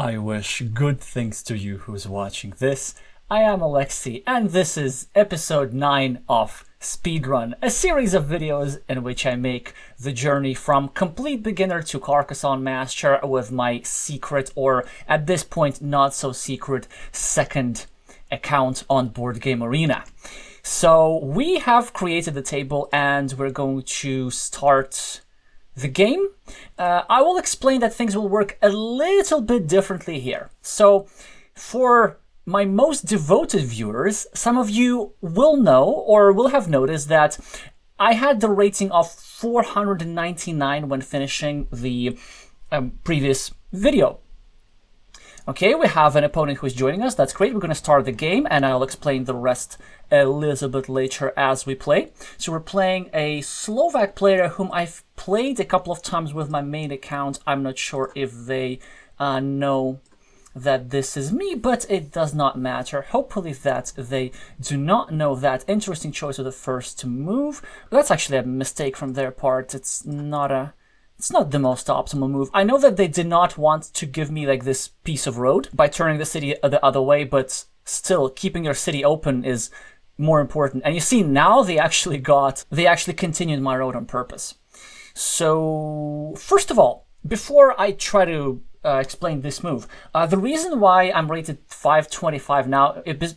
I wish good things to you who's watching this. I am Alexey, and this is episode 9 of Speedrun, a series of videos in which I make the journey from complete beginner to Carcassonne master with my secret, or at this point not so secret, second account on Board Game Arena. So we have created the table and we're going to start the game. I will explain that things will work a little bit differently here. So for my most devoted viewers, some of you will know or will have noticed that I had the rating of 499 when finishing the previous video. Okay, we have an opponent who is joining us. That's great. We're going to start the game, and I'll explain the rest a little bit later as we play. So we're playing a Slovak player whom I've played a couple of times with my main account. I'm not sure if they know that this is me, but it does not matter. Hopefully that they do not know that. Interesting choice of the first to move. That's actually a mistake from their part. It's not the most optimal move. I know that they did not want to give me like this piece of road by turning the city the other way, but still keeping your city open is more important. And you see now they actually continued my road on purpose. So first of all, before I try to explain this move, the reason why I'm rated 525 now is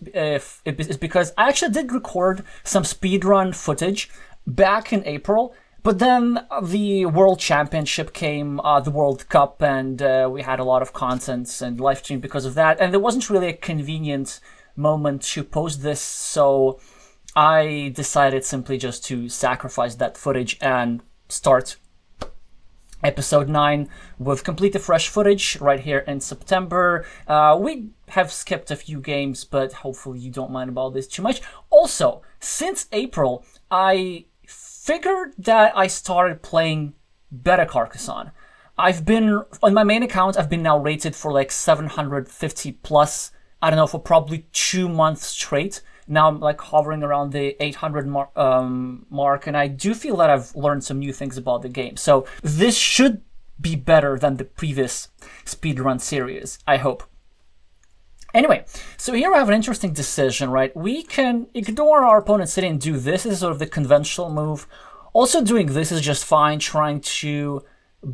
because I actually did record some speedrun footage back in April. But then the World Championship came, the World Cup, and we had a lot of content and live stream because of that. And there wasn't really a convenient moment to post this, so I decided simply just to sacrifice that footage and start episode 9 with completely fresh footage right here in September. We have skipped a few games, but hopefully you don't mind about this too much. Also, since April, I figured that I started playing better Carcassonne. I've been, on my main account, I've been now rated for like 750 plus, I don't know, for probably 2 months straight. Now I'm like hovering around the 800 mark, and I do feel that I've learned some new things about the game. So this should be better than the previous speedrun series, I hope. Anyway, so here I have an interesting decision, right? We can ignore our opponent's city and do this. This is sort of the conventional move. Also doing this is just fine, trying to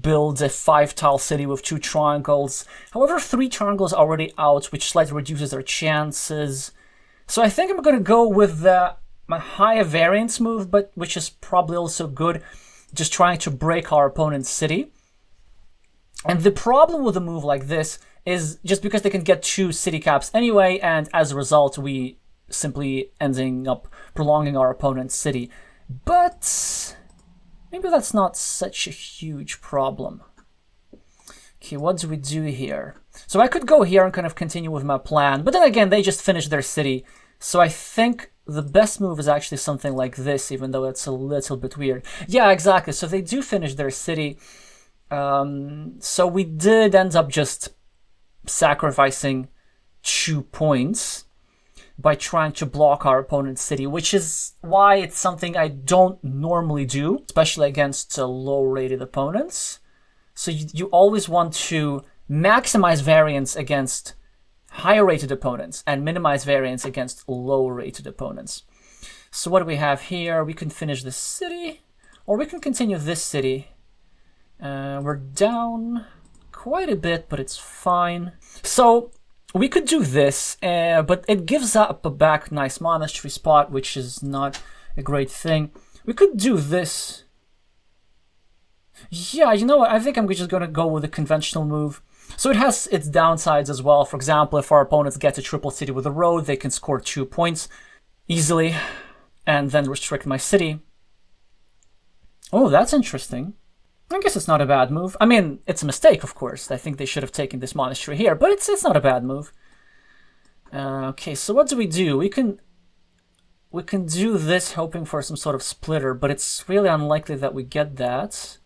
build a 5-tile city with 2 triangles. However, 3 triangles are already out, which slightly reduces our chances. So I think I'm going to go with my higher variance move, but which is probably also good, just trying to break our opponent's city. And the problem with a move like this is just because they can get 2 city caps anyway, and as a result, we simply ending up prolonging our opponent's city. But maybe that's not such a huge problem. Okay, what do we do here? So I could go here and kind of continue with my plan, but then again, they just finished their city. So I think the best move is actually something like this, even though it's a little bit weird. Yeah, exactly. So they do finish their city. So we did end up just sacrificing 2 points by trying to block our opponent's city, which is why it's something I don't normally do, especially against low-rated opponents. So you always want to maximize variance against higher-rated opponents and minimize variance against low-rated opponents. So what do we have here? We can finish this city, or we can continue this city. We're down quite a bit, but it's fine. So we could do this, but it gives up a back nice monastery spot, which is not a great thing. We could do this. Yeah, you know what? I think I'm just going to go with a conventional move. So it has its downsides as well. For example, if our opponents get a triple city with a road, they can score 2 points easily and then restrict my city. Oh, that's interesting. I guess it's not a bad move. I mean, it's a mistake, of course. I think they should have taken this monastery here, but it's not a bad move. Okay, so what do? We can do this hoping for some sort of splitter, but it's really unlikely that we get that.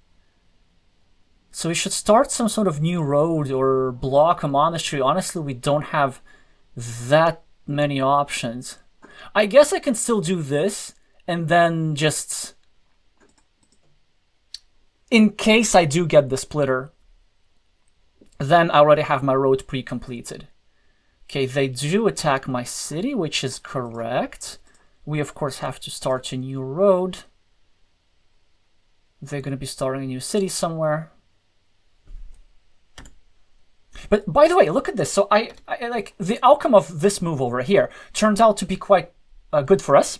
So we should start some sort of new road or block a monastery. Honestly, we don't have that many options. I guess I can still do this and then just, in case I do get the splitter, then I already have my road pre-completed. Okay, they do attack my city, which is correct. We, of course, have to start a new road. They're going to be starting a new city somewhere. But by the way, look at this. So I like the outcome of this move over here turns out to be quite good for us,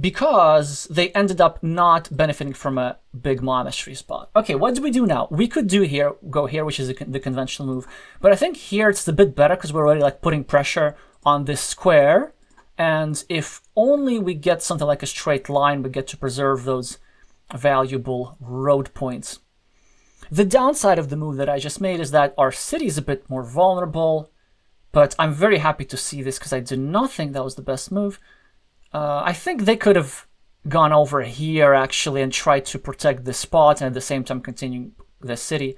because they ended up not benefiting from a big monastery spot. Okay, what do we do now? We could go here, which is the conventional move. But I think here it's a bit better because we're already like putting pressure on this square. And if only we get something like a straight line, we get to preserve those valuable road points. The downside of the move that I just made is that our city is a bit more vulnerable. But I'm very happy to see this because I do not think that was the best move. I think they could have gone over here, actually, and tried to protect the spot and at the same time continue the city.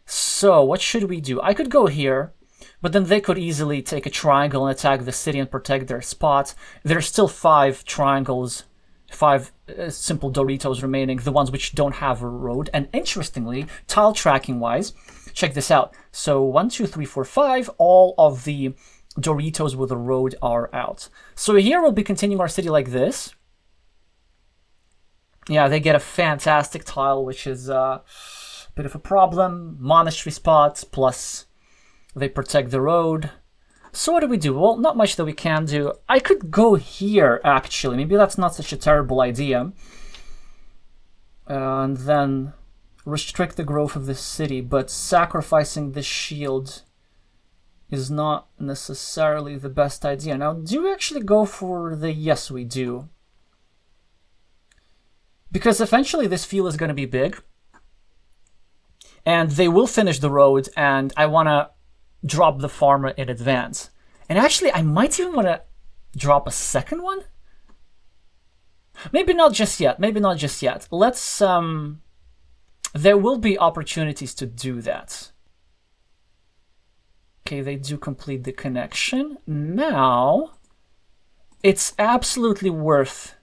So what should we do? I could go here, but then they could easily take a triangle and attack the city and protect their spot. There's still 5 triangles, 5 simple Doritos remaining, the ones which don't have a road. And interestingly, tile tracking-wise, check this out. So 1, 2, 3, 4, 5, all of the Doritos with a road are out. So here we'll be continuing our city like this. Yeah, they get a fantastic tile, which is a bit of a problem. Monastery spots, plus they protect the road. So what do we do? Well, not much that we can do. I could go here, actually. Maybe that's not such a terrible idea. And then restrict the growth of the city, but sacrificing this shield is not necessarily the best idea. Now, do we actually go for the... Yes, we do. Because eventually this field is going to be big. And they will finish the road, and I want to drop the farmer in advance. And actually, I might even want to drop a second one. Maybe not just yet. Maybe not just yet. Let's... There will be opportunities to do that. Okay, they do complete the connection. Now, it's absolutely worth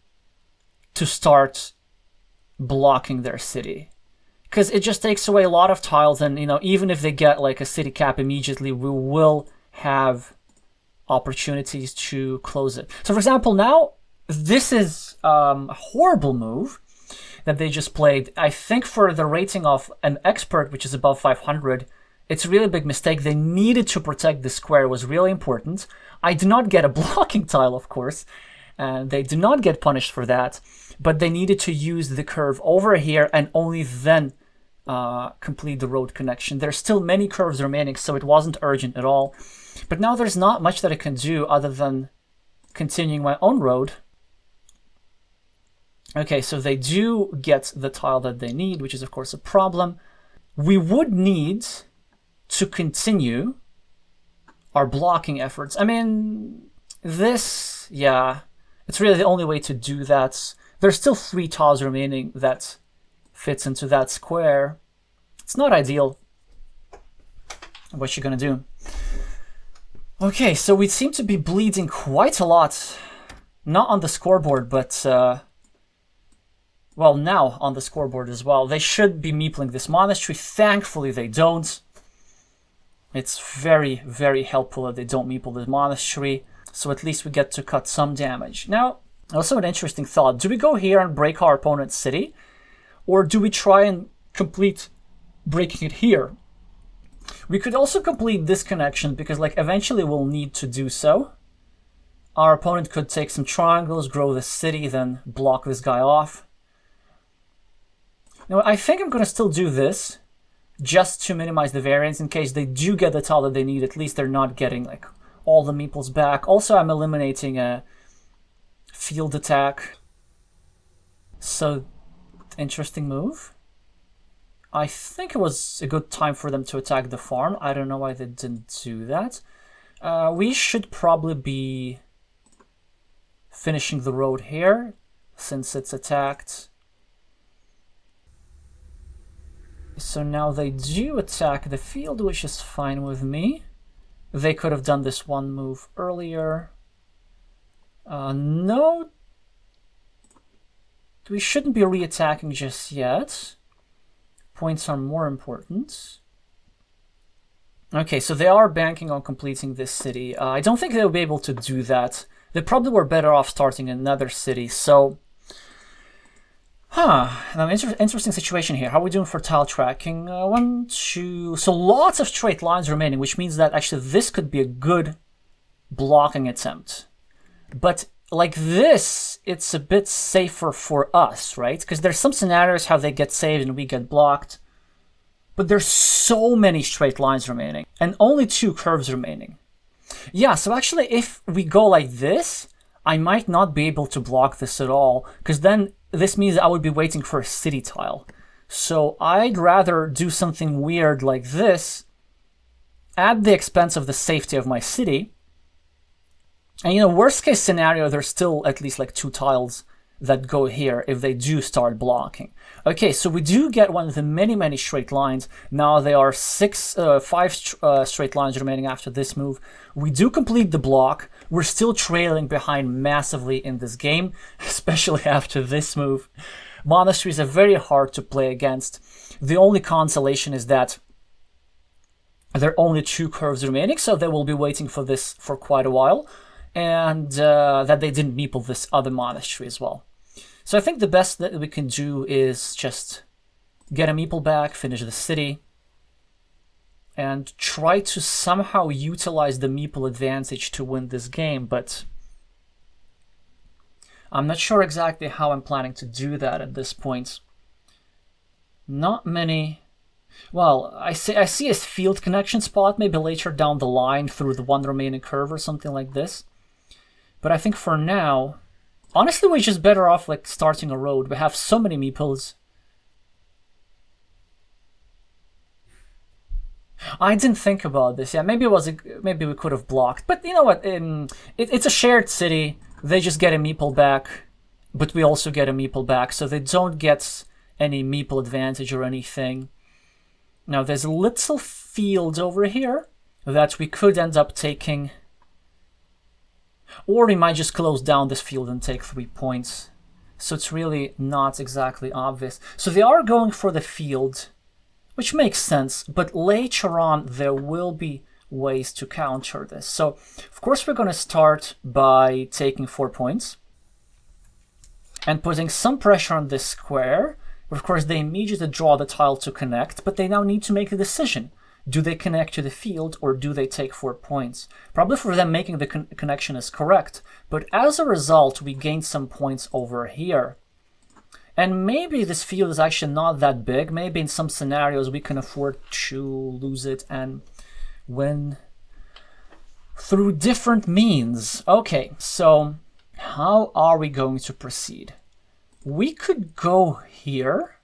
to start blocking their city. Because it just takes away a lot of tiles, and, you know, even if they get like a city cap immediately, we will have opportunities to close it. So, for example, now, this is a horrible move that they just played. I think for the rating of an expert, which is above 500, it's a really big mistake. They needed to protect the square. It was really important. I do not get a blocking tile, of course, and they do not get punished for that, but they needed to use the curve over here and only then complete the road connection. There's still many curves remaining, so it wasn't urgent at all. But now there's not much that I can do other than continuing my own road. Okay, so they do get the tile that they need, which is, of course, a problem. We would need to continue our blocking efforts. I mean, this, yeah, it's really the only way to do that. There's still 3 tiles remaining that fits into that square. It's not ideal. What you gonna do? Okay, so we seem to be bleeding quite a lot. Not on the scoreboard, but, well, now on the scoreboard as well. They should be meepling this monastery. Thankfully, they don't. It's very, very helpful that they don't meeple the monastery, so at least we get to cut some damage. Now, also an interesting thought. Do we go here and break our opponent's city? Or do we try and complete breaking it here? We could also complete this connection because, like, eventually we'll need to do so. Our opponent could take some triangles, grow the city, then block this guy off. Now, I think I'm going to still do this, just to minimize the variance in case they do get the tile that they need. At least they're not getting like all the meeples back. Also, I'm eliminating a field attack. So, interesting move. I think it was a good time for them to attack the farm. I don't know why they didn't do that. We should probably be finishing the road here since it's attacked. So now they do attack the field, which is fine with me. They could have done this one move earlier. No. We shouldn't be re-attacking just yet. points are more important. Okay, so they are banking on completing this city. I don't think they'll be able to do that. They probably were better off starting another city, so... Now, interesting situation here. How are we doing for tile tracking? 1, 2... So lots of straight lines remaining, which means that actually this could be a good blocking attempt. But like this, it's a bit safer for us, right? Because there's some scenarios how they get saved and we get blocked. But there's so many straight lines remaining. And only 2 curves remaining. Yeah, so actually if we go like this, I might not be able to block this at all. Because then this means I would be waiting for a city tile. So I'd rather do something weird like this at the expense of the safety of my city. And you know, worst case scenario, there's still at least like 2 tiles that go here if they do start blocking. Okay, so we do get one of the many straight lines. Now there are 5 straight lines remaining after this move. We do complete the block. We're still trailing behind massively in this game, especially after this move. Monasteries are very hard to play against. The only consolation is that there are only 2 curves remaining, so they will be waiting for this for quite a while. And that they didn't meeple this other monastery as well. So I think the best that we can do is just get a meeple back, finish the city, and try to somehow utilize the meeple advantage to win this game, but I'm not sure exactly how I'm planning to do that at this point. Not many... Well, I see a field connection spot maybe later down the line through the 1 remaining curve or something like this. But I think for now, honestly, we're just better off like starting a road. We have so many meeples. I didn't think about this. Yeah, maybe maybe we could have blocked. But you know what? It's a shared city. They just get a meeple back, but we also get a meeple back, so they don't get any meeple advantage or anything. Now there's a little field over here that we could end up taking. Or we might just close down this field and take 3 points. So it's really not exactly obvious. So they are going for the field, which makes sense. But later on, there will be ways to counter this. So, of course, we're going to start by taking 4 points. And putting some pressure on this square. Of course, they immediately draw the tile to connect. But they now need to make a decision. Do they connect to the field or do they take 4 points? Probably for them making the connection is correct, but as a result we gain some points over here. And maybe this field is actually not that big. Maybe in some scenarios we can afford to lose it and win through different means. Okay, so how are we going to proceed? We could go here.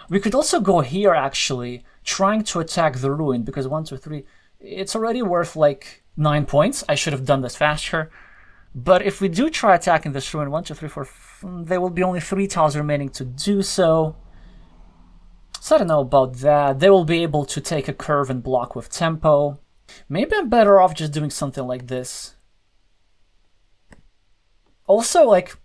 We could also go here actually, trying to attack the ruin, because 1, 2, 3, it's already worth like 9 points. I should have done this faster. But if we do try attacking this ruin, 1, 2, 3, 4, there will be only 3 tiles remaining to do so. So I don't know about that. They will be able to take a curve and block with tempo. Maybe I'm better off just doing something like this. Also, like,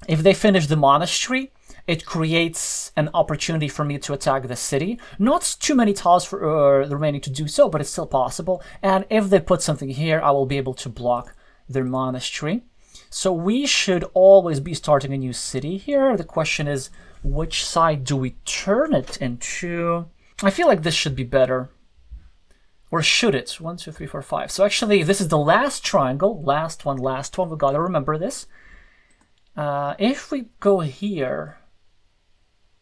if they finish the monastery, it creates an opportunity for me to attack the city. Not too many tiles for remaining to do so, but it's still possible. And if they put something here, I will be able to block their monastery. So we should always be starting a new city here. The question is, which side do we turn it into? I feel like this should be better. Or should it? 1, 2, 3, 4, 5. So actually, this is the last triangle. Last one. We gotta remember this. If we go here,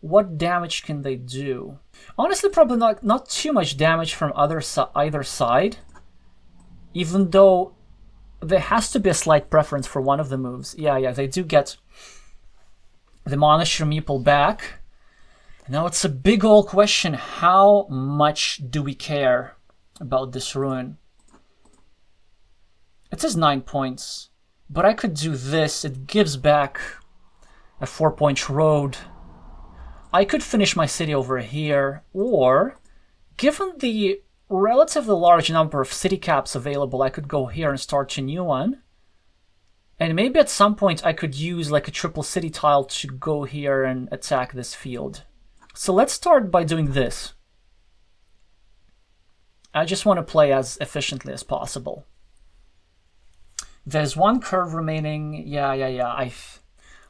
what damage can they do? Honestly, probably not too much damage from either side. Even though there has to be a slight preference for one of the moves. Yeah, they do get the monastery meeple back. Now it's a big old question. How much do we care about this ruin? It says 9 points. But I could do this. It gives back a 4-point road. I could finish my city over here. Or, given the relatively large number of city caps available, I could go here and start a new one. And maybe at some point I could use like a triple city tile to go here and attack this field. So let's start by doing this. I just want to play as efficiently as possible. There's one curve remaining. Yeah. I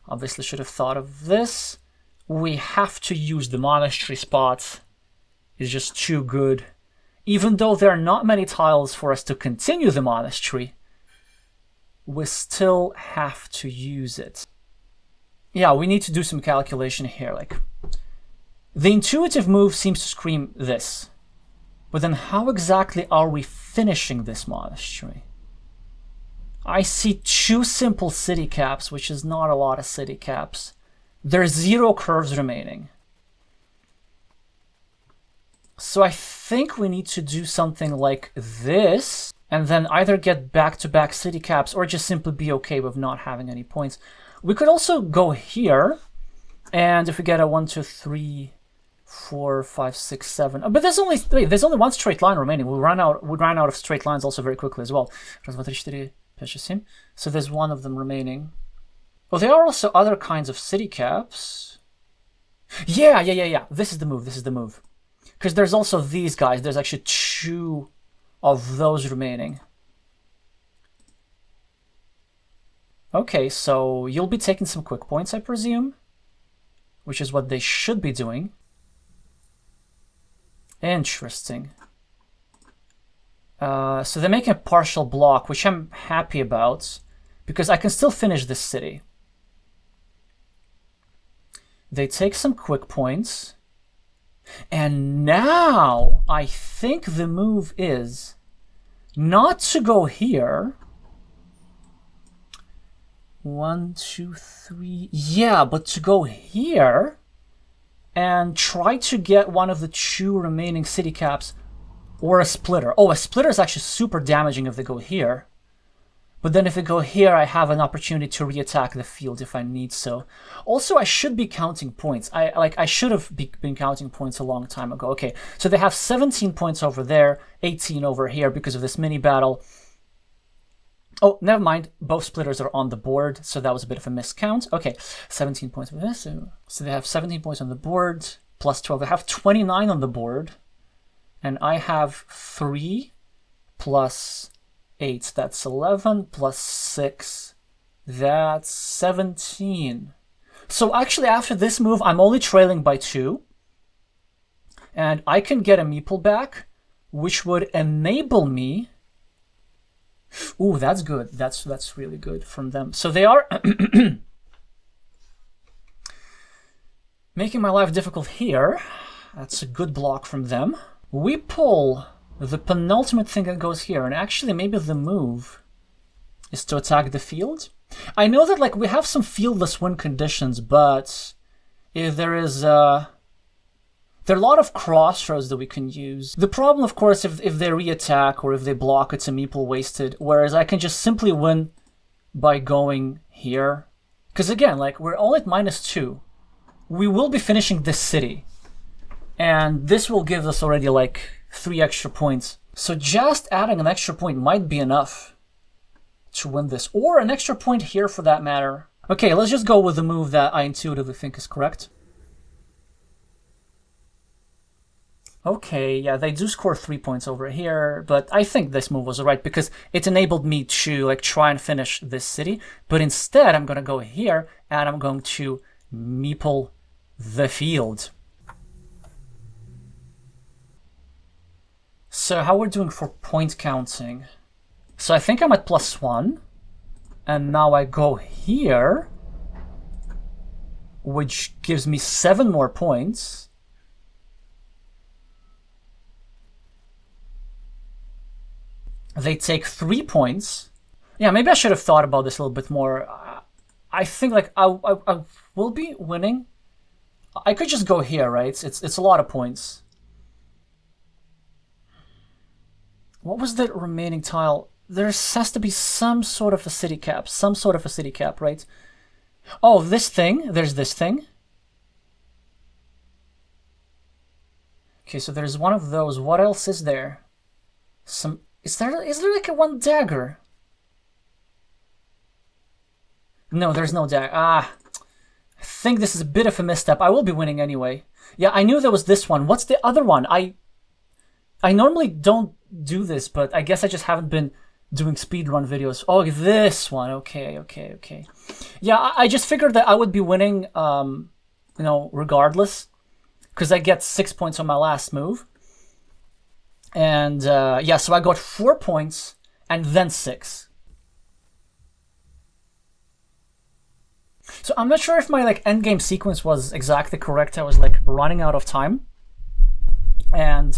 obviously should have thought of this. We have to use the monastery spot. It's just too good. Even though there are not many tiles for us to continue the monastery, we still have to use it. Yeah, we need to do some calculation here. Like, the intuitive move seems to scream this. But then how exactly are we finishing this monastery? I see 2 simple city caps, which is not a lot of city caps. There's 0 curves remaining. So I think we need to do something like this, and then either get back-to-back city caps or just simply be okay with not having any points. We could also go here, and if we get a 1, 2, 3, 4, 5, 6, 7. But there's only 1 straight line remaining. We ran out of straight lines also very quickly as well. So there's 1 of them remaining. Well, there are also other kinds of city caps. Yeah. This is the move. Because there's also these guys. There's actually 2 of those remaining. Okay, so you'll be taking some quick points, I presume, which is what they should be doing. Interesting. So they're making a partial block, which I'm happy about, because I can still finish this city. They take some quick points. And now I think the move is not to go here. 1, 2, 3. Yeah, but to go here and try to get one of the 2 remaining city caps or a splitter. Oh, a splitter is actually super damaging if they go here. But then if they go here, I have an opportunity to reattack the field if I need so. Also, I should be counting points. I should have been counting points a long time ago. Okay, so they have 17 points over there, 18 over here because of this mini battle. Oh, never mind. Both splitters are on the board, so that was a bit of a miscount. Okay, 17 points for this. So they have 17 points on the board, plus 12. They have 29 on the board, and I have 3 plus 8. That's 11 plus 6. That's 17. So actually, after this move, I'm only trailing by 2. And I can get a meeple back, which would enable me... Ooh, that's good. That's really good from them. So they are making my life difficult here. That's a good block from them. We pull the penultimate thing that goes here, and actually maybe the move is to attack the field. I know that like we have some fieldless win conditions, but if there is there are a lot of crossroads that we can use. The problem, of course, if they re-attack or if they block, it's a meeple wasted, whereas I can just simply win by going here. Because again, like we're all at -2. We will be finishing this city, and this will give us already like 3 extra points. So just adding an extra point might be enough to win this, or an extra point here for that matter. Okay, let's just go with the move that I intuitively think is correct. Okay, yeah, they do score 3 points over here, but I think this move was alright because it enabled me to like try and finish this city. But instead, I'm gonna go here and I'm going to meeple the field. So how we're doing for point counting? So I think I'm at +1, and now I go here, which gives me 7 more points. They take 3 points. Yeah, maybe I should have thought about this a little bit more. I think like I will be winning. I could just go here, right? It's a lot of points. What was the remaining tile? There has to be some sort of a city cap. Some sort of a city cap, right? Oh, this thing. There's this thing. Okay, so there's one of those. What else is there? Is there like a 1 dagger? No, there's no dagger. Ah, I think this is a bit of a misstep. I will be winning anyway. Yeah, I knew there was this one. What's the other one? I normally don't do this, but I guess I just haven't been doing speedrun videos. Oh, this one. Okay. Yeah, I just figured that I would be winning, regardless, because I get 6 points on my last move. And yeah, so I got 4 points and then 6. So I'm not sure if my endgame sequence was exactly correct. I was running out of time. And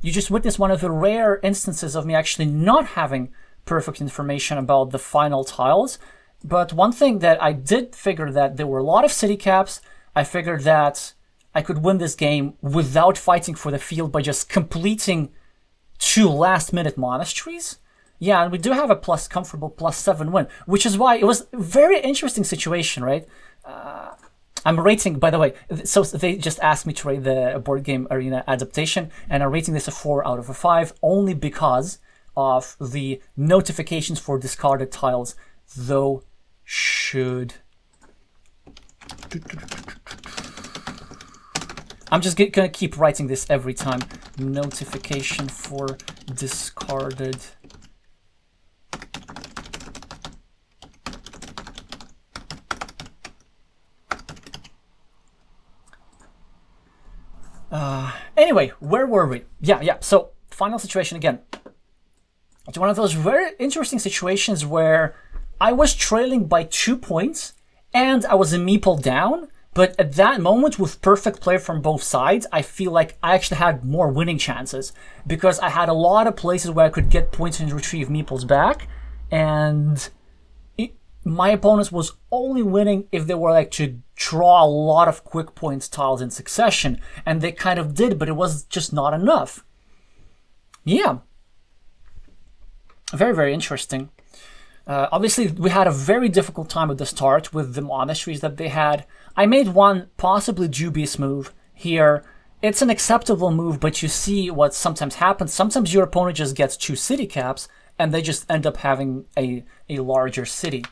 you just witnessed one of the rare instances of me actually not having perfect information about the final tiles. But one thing that I did figure, that there were a lot of city caps. I figured that I could win this game without fighting for the field by just completing 2 last-minute monasteries. Yeah, and we do have a comfortable +7 win, which is why it was a very interesting situation, right? I'm rating, by the way, so they just asked me to rate the board game arena adaptation, and I'm rating this a 4 out of a 5, only because of the notifications for discarded tiles, though should... I'm just gonna keep writing this every time. Notification for discarded... Anyway, where were we? Yeah. So, final situation again. It's one of those very interesting situations where I was trailing by 2 points and I was a meeple down, but at that moment, with perfect play from both sides, I feel like I actually had more winning chances because I had a lot of places where I could get points and retrieve meeples back, and my opponents was only winning if they were to draw a lot of quick points tiles in succession, and they kind of did, but it was just not enough. Yeah. Very, very interesting. Obviously, we had a very difficult time at the start with the monasteries that they had. I made one possibly dubious move here. It's an acceptable move, but you see what sometimes happens. Sometimes your opponent just gets 2 city caps, and they just end up having a larger city.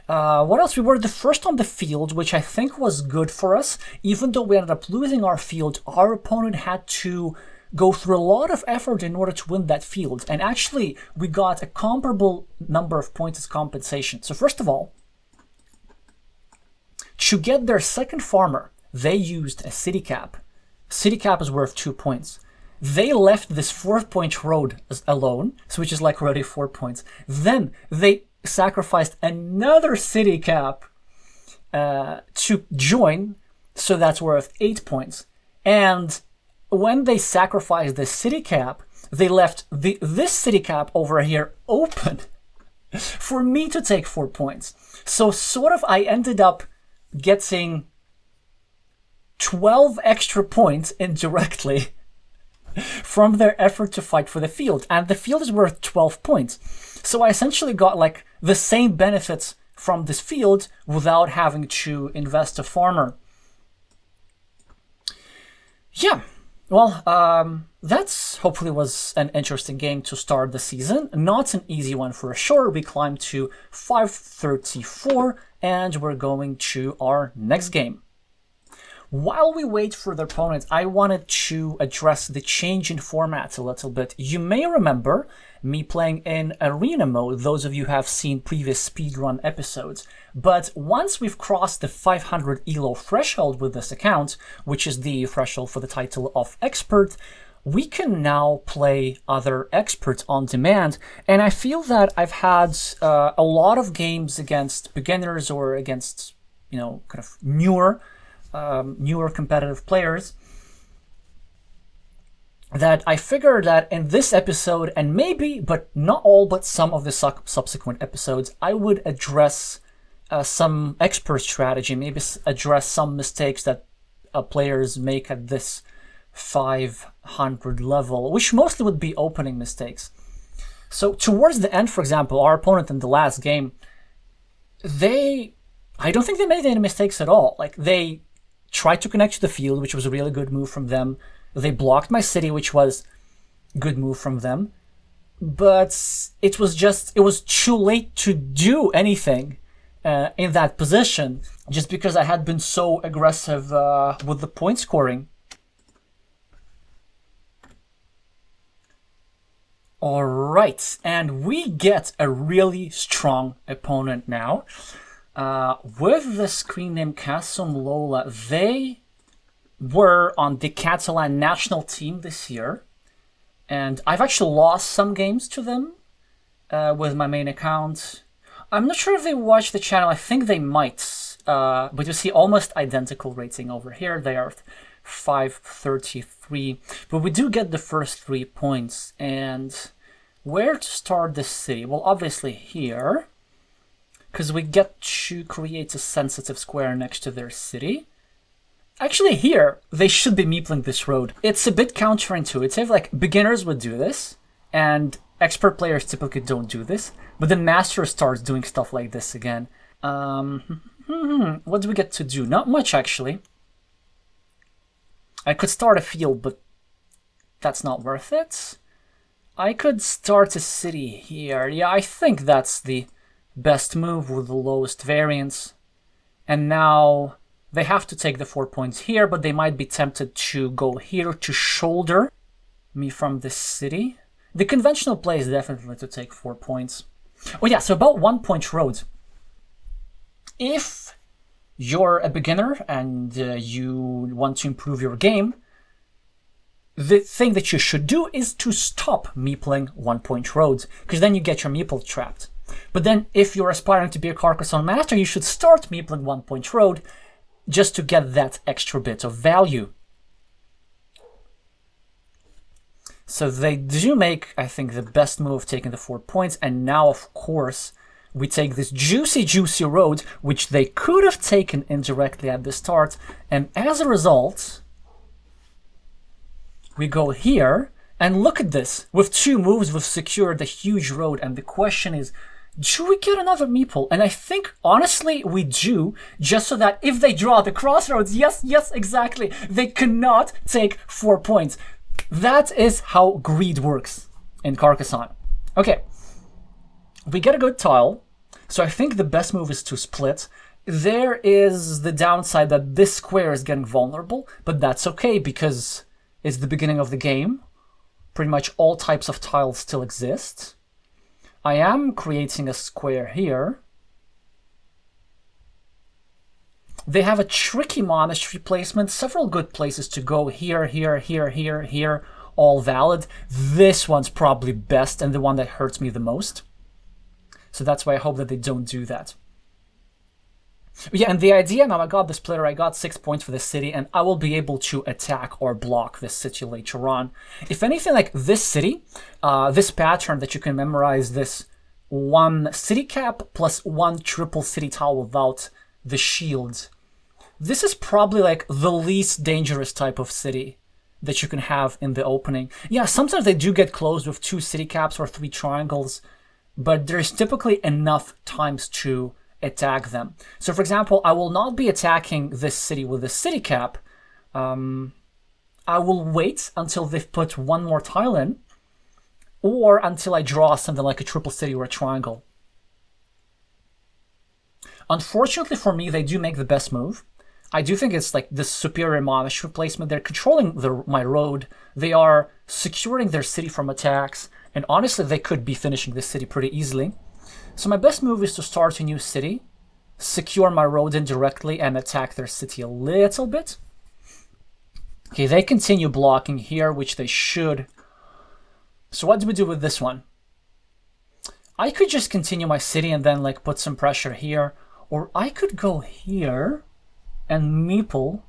What else? We were the first on the field, which I think was good for us. Even though we ended up losing our field, our opponent had to go through a lot of effort in order to win that field. And actually, we got a comparable number of points as compensation. So first of all, to get their second farmer, they used a city cap. City cap is worth 2 points. They left this 4-point road alone, so which is already 4 points. Then they sacrificed another city cap to join, so that's worth 8 points. And when they sacrificed the city cap, they left this city cap over here open for me to take 4 points. So sort of I ended up getting 12 extra points indirectly from their effort to fight for the field. And the field is worth 12 points. So I essentially got the same benefits from this field without having to invest a farmer. Yeah. Well, that's hopefully was an interesting game to start the season. Not an easy one for sure. We climbed to 534 and we're going to our next game. While we wait for the opponent, I wanted to address the change in formats a little bit. You may remember me playing in arena mode, those of you who have seen previous speedrun episodes. But once we've crossed the 500 elo threshold with this account, which is the threshold for the title of expert, we can now play other experts on demand. And I feel that I've had a lot of games against beginners or against, kind of newer competitive players, that I figured that in this episode, and maybe, but not all, but some of the subsequent episodes, I would address some expert strategy, maybe address some mistakes that players make at this 500 level, which mostly would be opening mistakes. So towards the end, for example, our opponent in the last game, I don't think they made any mistakes at all. They tried to connect to the field, which was a really good move from them. They blocked my city, which was a good move from them. But it was too late to do anything. in that position just because I had been so aggressive with the point scoring. All right, and we get a really strong opponent now. With the screen name Carcassonne Lola, they were on the Catalan national team this year, and I've actually lost some games to them with my main account. I'm not sure if they watch the channel. I think they might, but you see almost identical rating over here. They are 533, but we do get the first 3 points. And where to start this city? Well, obviously here, because we get to create a sensitive square next to their city. Actually here, they should be meepling this road. It's a bit counterintuitive, like beginners would do this, and expert players typically don't do this, but then master starts doing stuff like this again. What do we get to do? Not much, actually. I could start a field, but that's not worth it. I could start a city here. Yeah, I think that's the best move with the lowest variance. And now they have to take the 4 points here, but they might be tempted to go here to shoulder me from this city. The conventional play is definitely to take 4 points. Oh yeah, so about 1 point road. If you're a beginner and you want to improve your game, the thing that you should do is to stop meepling 1 point roads, because then you get your meeple trapped. But then if you're aspiring to be a Carcassonne master, you should start meepling 1 point road just to get that extra bit of value. So they do make, I think, the best move, taking the 4 points. And now, of course, we take this juicy road, which they could have taken indirectly at the start. And as a result, we go here. And look at this. With 2 moves, we've secured a huge road. And the question is, do we get another meeple? And I think, honestly, we do, just so that if they draw the crossroads, yes, exactly, they cannot take 4 points. That is how greed works in Carcassonne. Okay, we get a good tile, so I think the best move is to split. There is the downside that this square is getting vulnerable, but that's okay because it's the beginning of the game. Pretty much all types of tiles still exist. I am creating a square here. They have a tricky monastery placement, several good places to go here, here, all valid. This one's probably best and the one that hurts me the most. So that's why I hope that they don't do that. Yeah, and the idea, now I got the splitter, I got 6 points for the city, and I will be able to attack or block this city later on. If anything, like this city, this pattern that you can memorize, this 1 city cap plus 1 triple city tile without the shield. This is probably like the least dangerous type of city that you can have in the opening. Yeah, sometimes they do get closed with 2 city caps or 3 triangles, but there's typically enough times to attack them. So for example, I will not be attacking this city with a city cap. I will wait until they've put 1 more tile in, or until I draw something like a triple city or a triangle. Unfortunately for me, they do make the best move. I do think it's like the superior monastery placement. They're controlling my road. They are securing their city from attacks. And honestly, they could be finishing this city pretty easily. So my best move is to start a new city, secure my road indirectly, and attack their city a little bit. Okay, they continue blocking here, which they should. So what do we do with this one? I could just continue my city and then like put some pressure here. Or I could go here and meeple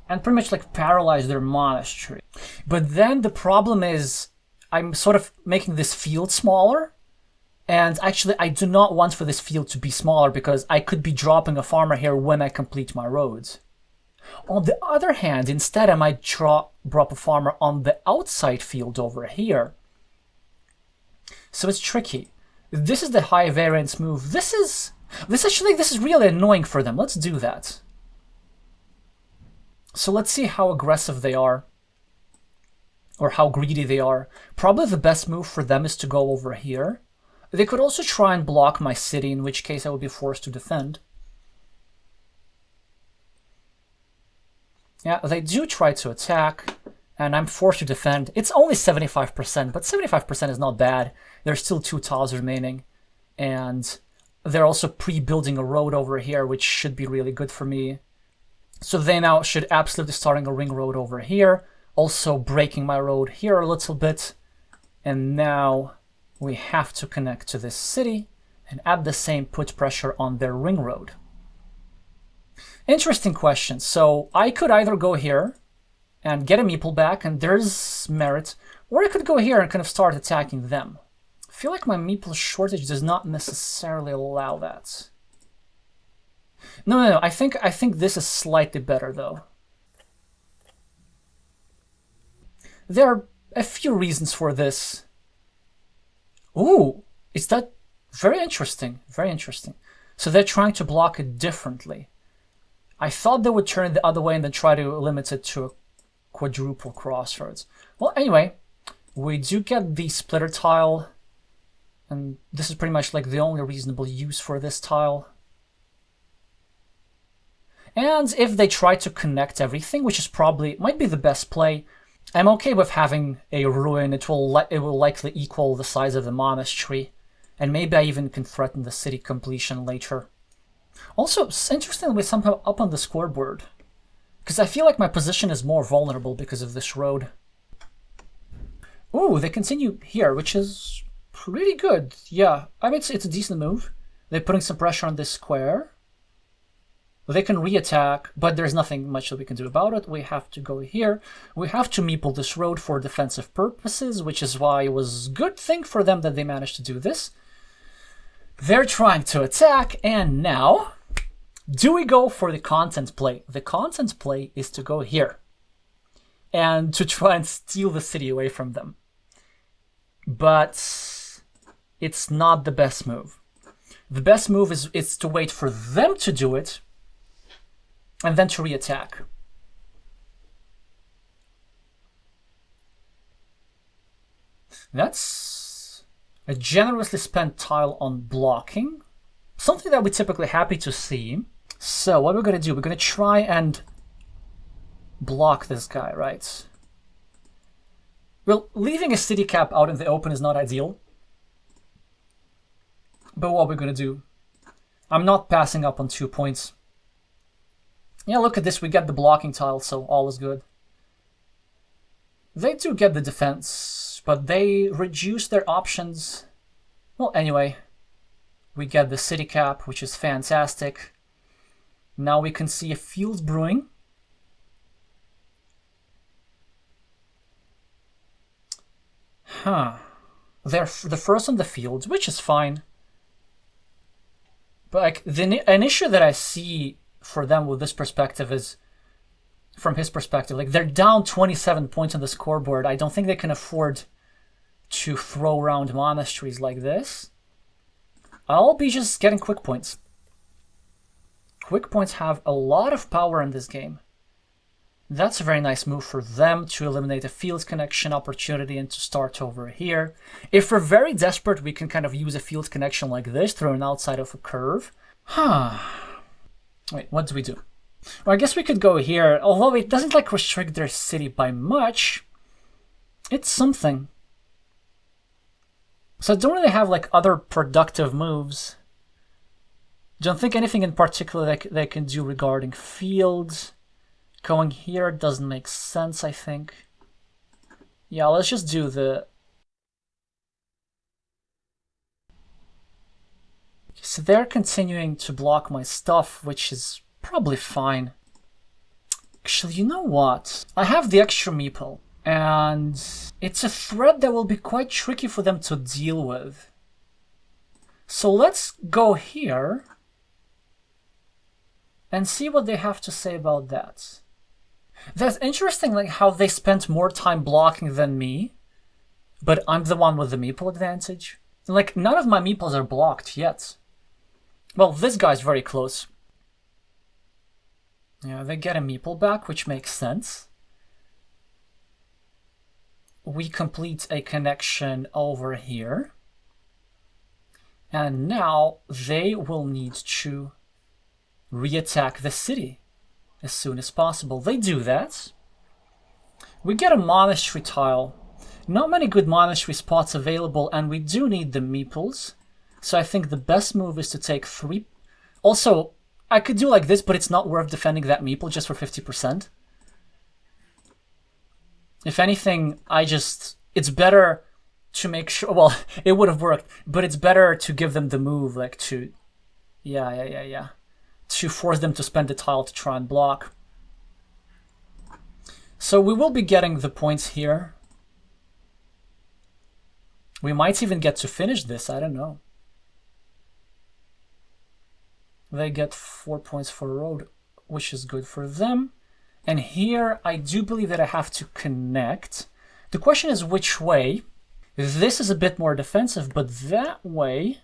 and pretty much like paralyze their monastery. But then the problem is I'm sort of making this field smaller. And actually, I do not want for this field to be smaller because I could be dropping a farmer here when I complete my roads. On the other hand, instead, I might drop a farmer on the outside field over here. So it's tricky. This is the high variance move. This is really annoying for them. Let's do that. So let's see how aggressive they are, or how greedy they are. Probably the best move for them is to go over here. They could also try and block my city, in which case I would be forced to defend. Yeah, they do try to attack, and I'm forced to defend. It's only 75%, but 75% is not bad. There's still 2 tiles remaining, and they're also pre-building a road over here, which should be really good for me. So they now should absolutely starting a ring road over here, also breaking my road here a little bit. And now we have to connect to this city and at the same put pressure on their ring road. Interesting question. So I could either go here and get a meeple back, and there's merit, or I could go here and kind of start attacking them. I feel like my meeple shortage does not necessarily allow that. No. I think this is slightly better though. There are a few reasons for this. Ooh, is that very interesting? Very interesting. So they're trying to block it differently. I thought they would turn it the other way and then try to limit it to a quadruple crossroads. Well, anyway, we do get the splitter tile, and this is pretty much like the only reasonable use for this tile. And if they try to connect everything, which is probably might be the best play, I'm okay with having a ruin. It will likely equal the size of the monastery, and maybe I even can threaten the city completion later. Also, interestingly, somehow up on the scoreboard, because I feel like my position is more vulnerable because of this road. Ooh, they continue here, which is pretty good. Yeah, I mean, it's a decent move. They're putting some pressure on this square. They can re-attack, but there's nothing much that we can do about it. We have to go here. We have to meeple this road for defensive purposes, which is why it was a good thing for them that they managed to do this. They're trying to attack, and now, do we go for the content play? The content play is to go here and to try and steal the city away from them. But it's not the best move. The best move is to wait for them to do it and then to re-attack. That's a generously spent tile on blocking. Something that we're typically happy to see. So what we're going to do, we're going to try and block this guy, right? Well, leaving a city cap out in the open is not ideal. But what we're going to do, I'm not passing up on 2 points. Yeah, look at this, we get the blocking tile, so all is good. They do get the defense, but they reduce their options. Well, anyway, we get the city cap, which is fantastic. Now we can see a field brewing. They're the first on the field, which is fine. But like an issue that I see for them with this perspective is, from his perspective, like they're down 27 points on the scoreboard. I don't think they can afford to throw around monasteries like this. I'll be just getting quick points. Quick points have a lot of power in this game. That's a very nice move for them to eliminate a field connection opportunity and to start over here. If we're very desperate, we can kind of use a field connection like this, thrown outside of a curve. Wait, what do we do? Well, I guess we could go here, although it doesn't like restrict their city by much. It's something. So I don't really have like other productive moves. Don't think anything in particular they can do regarding fields. Going here doesn't make sense, I think. Yeah, let's just do the... So they're continuing to block my stuff, which is probably fine. Actually, you know what? I have the extra meeple, and it's a threat that will be quite tricky for them to deal with. So let's go here and see what they have to say about that. That's interesting, like how they spent more time blocking than me, but I'm the one with the meeple advantage. Like, none of my meeples are blocked yet. Well, this guy's very close. Yeah, they get a meeple back, which makes sense. We complete a connection over here. And now they will need to re-attack the city as soon as possible. They do that. We get a monastery tile. Not many good monastery spots available, and we do need the meeples. So I think the best move is to take 3. Also, I could do like this, but it's not worth defending that meeple just for 50%. If anything, it's better to make sure, well, it would have worked, but it's better to give them the move, like to, to force them to spend the tile to try and block. So we will be getting the points here. We might even get to finish this, I don't know. They get 4 points for a road, which is good for them. And here, I do believe that I have to connect. The question is which way. This is a bit more defensive, but that way...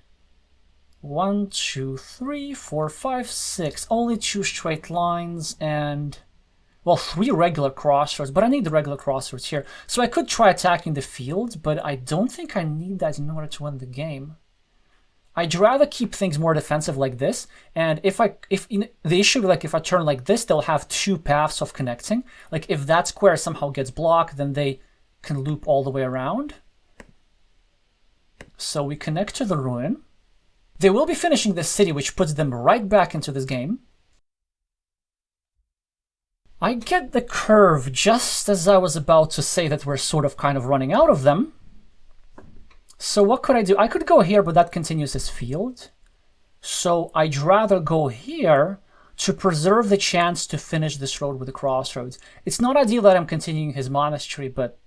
1, 2, 3, 4, 5, 6. Only 2 straight lines and... well, 3 regular crossroads, but I need the regular crossroads here. So I could try attacking the field, but I don't think I need that in order to win the game. I'd rather keep things more defensive like this, and if the issue, like if I turn like this, they'll have 2 paths of connecting. Like if that square somehow gets blocked, then they can loop all the way around. So we connect to the ruin. They will be finishing this city, which puts them right back into this game. I get the curve just as I was about to say that we're sort of kind of running out of them. So what could I do? I could go here, but that continues his field. So I'd rather go here to preserve the chance to finish this road with the crossroads. It's not ideal that I'm continuing his monastery, but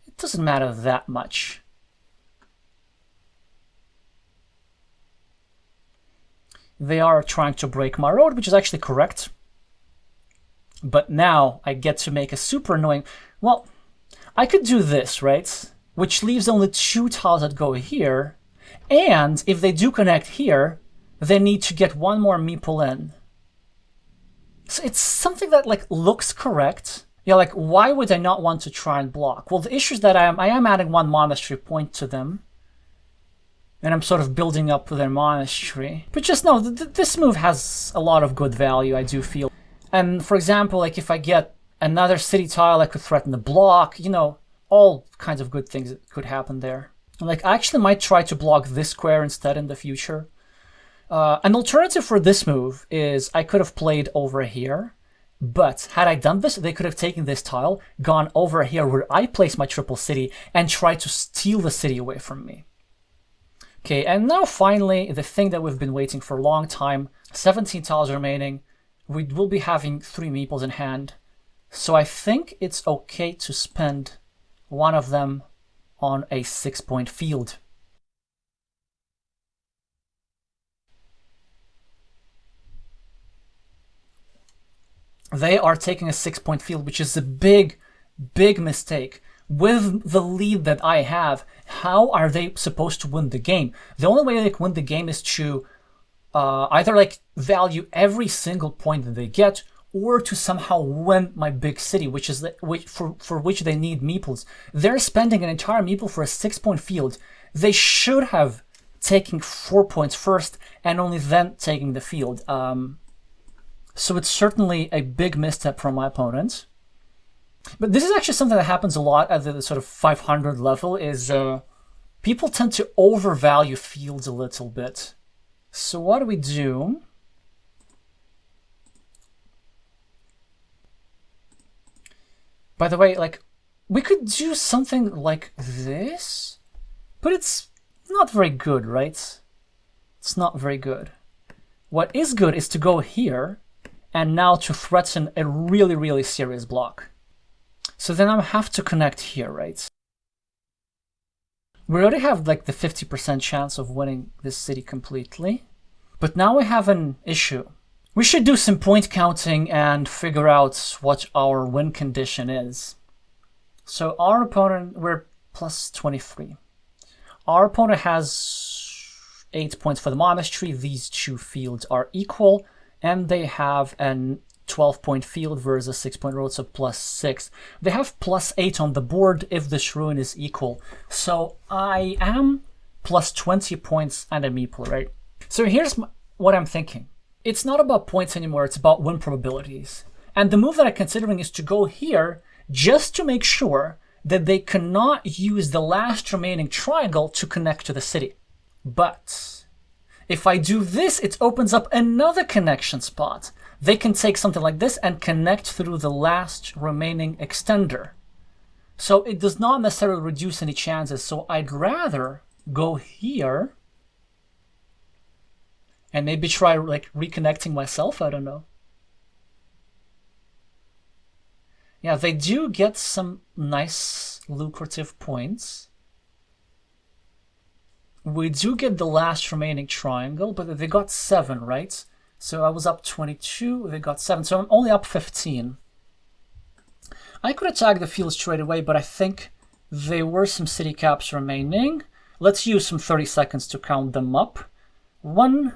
it doesn't matter that much. They are trying to break my road, which is actually correct. But now I get to make a super annoying... well, I could do this, right? Which leaves only 2 tiles that go here. And if they do connect here, they need to get 1 more meeple in. So it's something that like looks correct. Yeah, like why would I not want to try and block? Well, the issue is that I am adding 1 monastery point to them. And I'm sort of building up their monastery. But just know, this move has a lot of good value, I do feel. And for example, like if I get another city tile, I could threaten the block, you know, all kinds of good things that could happen there. Like I actually might try to block this square instead in the future. An alternative for this move is I could have played over here, but had I done this, they could have taken this tile, gone over here where I place my triple city, and tried to steal the city away from me. Okay, and now finally, the thing that we've been waiting for a long time, 17 tiles remaining. We will be having 3 meeples in hand. So I think it's okay to spend 1 of them on a 6-point field. They are taking a 6-point field, which is a big, big mistake. With the lead that I have, how are they supposed to win the game? The only way they can win the game is to either like value every single point that they get, or to somehow win my big city, which is for which they need meeples. They're spending an entire meeple for a 6-point field. They should have taken 4 points first and only then taking the field. So it's certainly a big misstep from my opponent. But this is actually something that happens a lot at the sort of 500 level, is people tend to overvalue fields a little bit. So what do we do? By the way, like, we could do something like this, but it's not very good, right? It's not very good. What is good is to go here, and now to threaten a really, really serious block. So then I have to connect here, right? We already have like the 50% chance of winning this city completely. But now we have an issue. We should do some point counting and figure out what our win condition is. So our opponent, we're plus 23. Our opponent has 8 points for the monastery. These 2 fields are equal, and they have an 12-point field versus 6-point road, so plus 6. They have plus 8 on the board if this ruin is equal. So I am plus 20 points and a meeple, right? So here's what I'm thinking. It's not about points anymore, it's about win probabilities. And the move that I'm considering is to go here just to make sure that they cannot use the last remaining triangle to connect to the city. But if I do this, it opens up another connection spot. They can take something like this and connect through the last remaining extender. So it does not necessarily reduce any chances. So I'd rather go here and maybe try like reconnecting myself. I don't know. Yeah, they do get some nice lucrative points. We do get the last remaining triangle, but they got 7, right? So I was up 22, they got 7, so I'm only up 15. I could attack the field straight away, but I think there were some city caps remaining. Let's use some 30 seconds to count them up. 1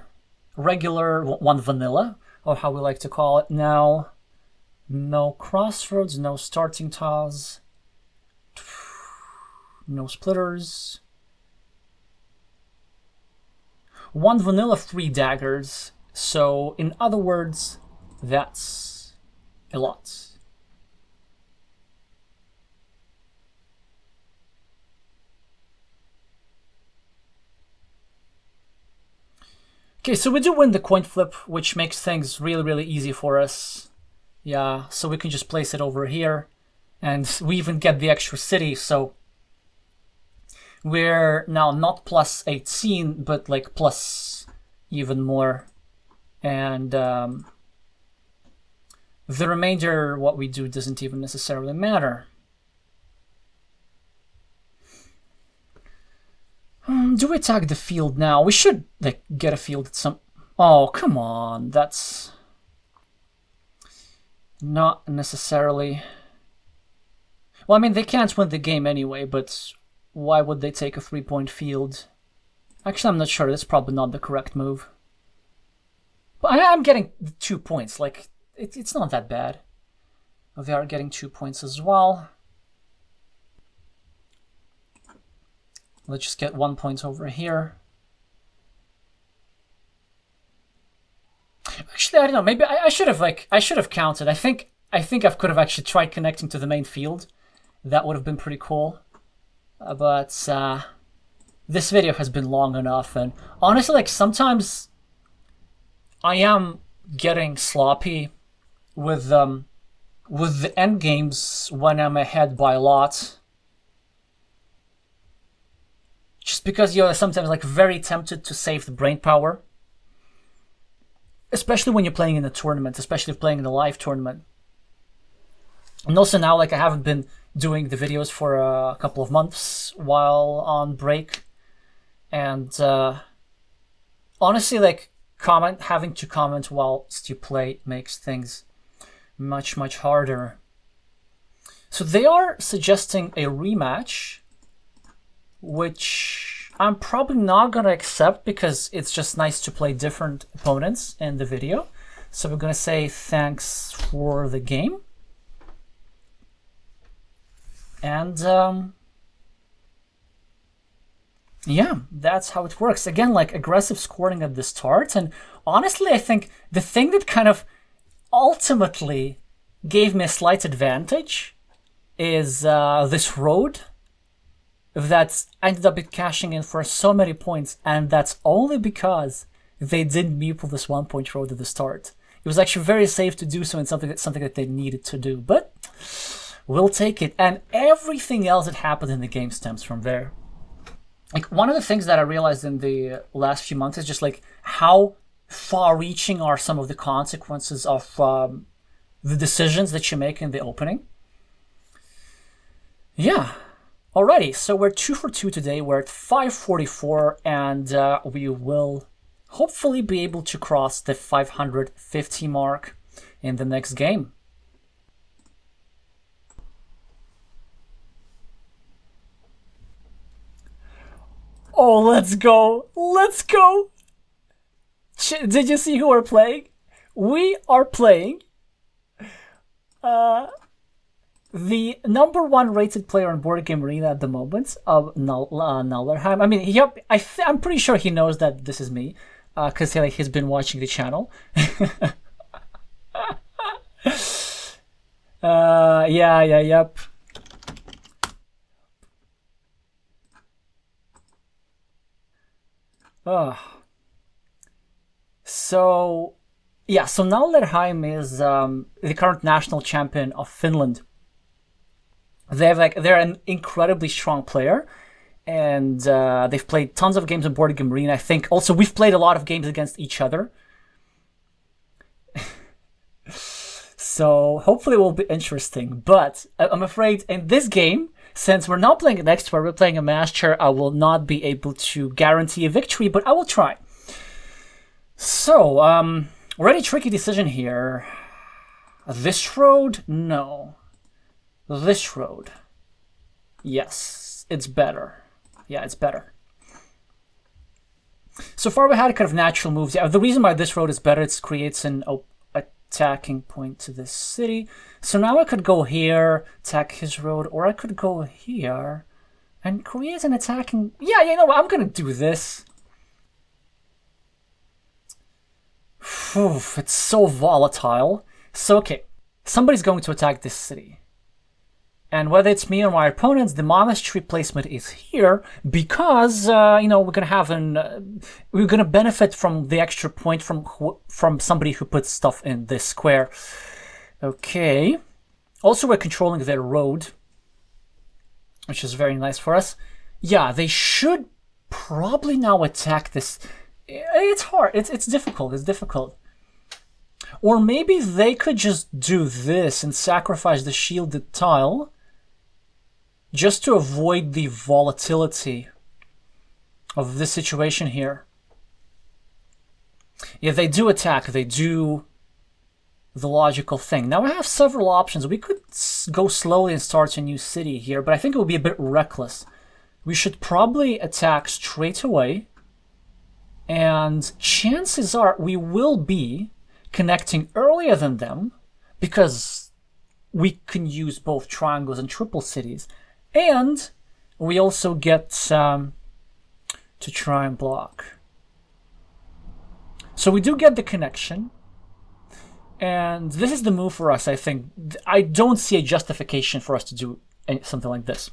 regular, 1 vanilla, or how we like to call it now. No crossroads, no starting tiles, no splitters. 1 vanilla, 3 daggers. So in other words, that's a lot. Okay, so we do win the coin flip, which makes things really, really easy for us. Yeah, so we can just place it over here. And we even get the extra city, so we're now not plus 18, but like plus even more. And the remainder, what we do, doesn't even necessarily matter. Do we attack the field now? We should like get a field at some... Oh, come on. That's not necessarily... Well, I mean, they can't win the game anyway, but why would they take a 3-point field? Actually, I'm not sure. That's probably not the correct move. But I'm getting 2 points. Like, it's not that bad. They are getting 2 points as well. Let's just get 1 point over here. Actually, I don't know. Maybe I should have counted. I think I could have actually tried connecting to the main field. That would have been pretty cool. But this video has been long enough, and honestly, like sometimes I am getting sloppy with the end games when I'm ahead by a lot. Just because you're sometimes like very tempted to save the brain power. Especially when you're playing in a tournament, especially playing in a live tournament. And also now, like, I haven't been doing the videos for a couple of months while on break. And honestly, like, having to comment whilst you play makes things much, much harder. So they are suggesting a rematch, which I'm probably not going to accept because it's just nice to play different opponents in the video. So we're going to say thanks for the game. And yeah, that's how it works. Again, like aggressive scoring at the start. And honestly, I think the thing that kind of ultimately gave me a slight advantage is this road that ended up cashing in for so many points, and that's only because they didn't meeple this 1-point road at the start. It was actually very safe to do so, and something that they needed to do, but we'll take it. And everything else that happened in the game stems from there. Like, one of the things that I realized in the last few months is just like how far-reaching are some of the consequences of the decisions that you make in the opening. Yeah. Alrighty, so we're 2 for 2 today. We're at 544, and we will hopefully be able to cross the 550 mark in the next game. Oh, let's go! Let's go! Did you see who we're playing? We are playing the #1 rated player on Board Game Arena at the moment, Nullerheim. I mean, I'm pretty sure he knows that this is me, because he's been watching the channel. Yep. So Nullerheim is the current national champion of Finland. They're an incredibly strong player, and they've played tons of games on Board Game Arena. I think also we've played a lot of games against each other. So hopefully it will be interesting. But I'm afraid in this game, since we're not playing an expert, we're playing a master, I will not be able to guarantee a victory, but I will try. So, already tricky decision here. This road? No. This road. Yes, it's better. Yeah, it's better. So far we had kind of natural moves. Yeah, the reason why this road is better, it creates an attacking point to this city. So now I could go here, attack his road, or I could go here and create an attacking... Yeah, you know what? I'm gonna do this. Oof, it's so volatile. So, okay, somebody's going to attack this city. And whether it's me or my opponents, the monastery placement is here because, you know, we're gonna benefit from the extra point from somebody who puts stuff in this square. Okay. Also, we're controlling their road, which is very nice for us. Yeah, they should probably now attack this. It's hard. It's difficult. It's difficult. Or maybe they could just do this and sacrifice the shielded tile just to avoid the volatility of this situation here. Yeah, they do attack. They do the logical thing. Now I have several options. We could go slowly and start a new city here, but I think it would be a bit reckless. We should probably attack straight away. And chances are we will be connecting earlier than them because we can use both triangles and triple cities. And we also get to try and block. So we do get the connection. And this is the move for us, I think. I don't see a justification for us to do something like this.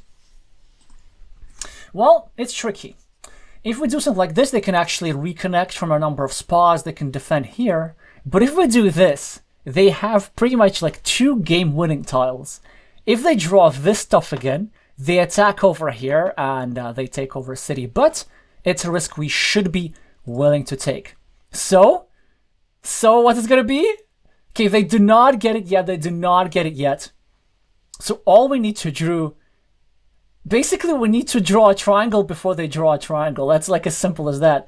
Well, it's tricky. If we do something like this, they can actually reconnect from a number of spas. They can defend here. But if we do this, they have pretty much like 2 game-winning tiles. If they draw this stuff again, they attack over here and they take over a city. But it's a risk we should be willing to take. So what is going to be? Okay, they do not get it yet. They do not get it yet. So all we need to do... Basically, we need to draw a triangle before they draw a triangle. That's like as simple as that.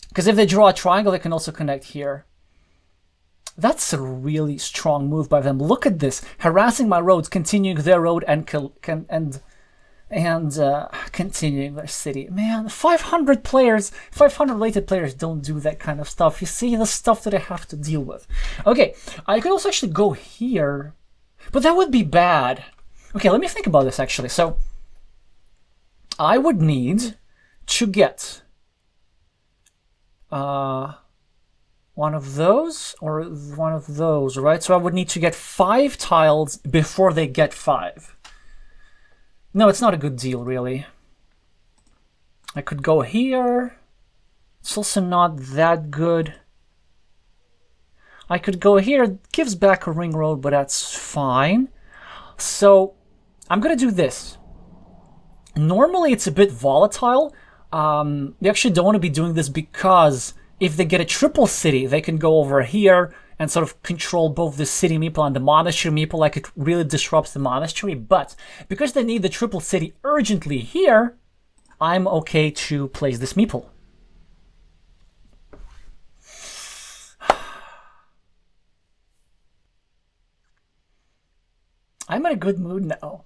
Because if they draw a triangle, they can also connect here. That's a really strong move by them. Look at this. Harassing my roads, continuing their road, and continuing their city. Man, 500 players, 500 rated players don't do that kind of stuff. You see the stuff that I have to deal with. Okay, I could also actually go here, but that would be bad. Okay, let me think about this actually. So I would need to get one of those or one of those, right? So I would need to get 5 tiles before they get 5. No, it's not a good deal, really. I could go here. It's also not that good. I could go here. It gives back a ring road, but that's fine. So I'm going to do this. Normally, it's a bit volatile. We actually don't want to be doing this because if they get a triple city, they can go over here and sort of control both the city meeple and the monastery meeple, like it really disrupts the monastery. But because they need the triple city urgently here, I'm okay to place this meeple. I'm in a good mood now,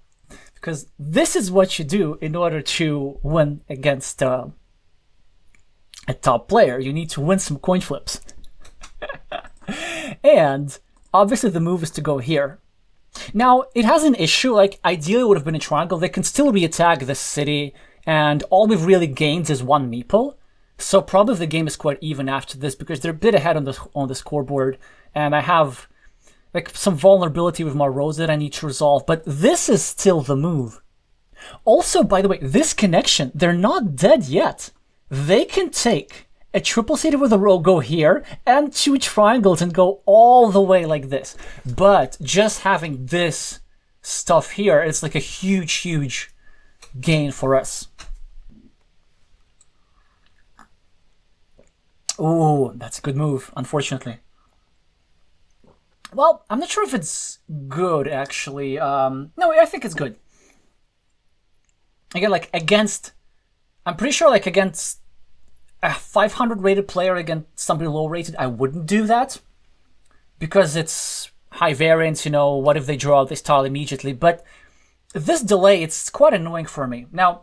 because this is what you do in order to win against a top player. You need to win some coin flips. And obviously the move is to go here. Now, it has an issue, like, ideally it would have been a triangle. They can still re-attack this city, and all we've really gained is 1 meeple. So probably the game is quite even after this, because they're a bit ahead on the scoreboard, and I have, like, some vulnerability with my roads that I need to resolve, but this is still the move. Also, by the way, this connection, they're not dead yet. They can take a triple city with a row, go here, and 2 triangles and go all the way like this. But just having this stuff here, it's like a huge, huge gain for us. Ooh, that's a good move, unfortunately. Well, I'm not sure if it's good, actually. No, I think it's good. Again, like, against... I'm pretty sure, like, against a 500 rated player against somebody low rated, I wouldn't do that. Because it's high variance, you know, what if they draw out this tile immediately? But this delay, it's quite annoying for me. Now,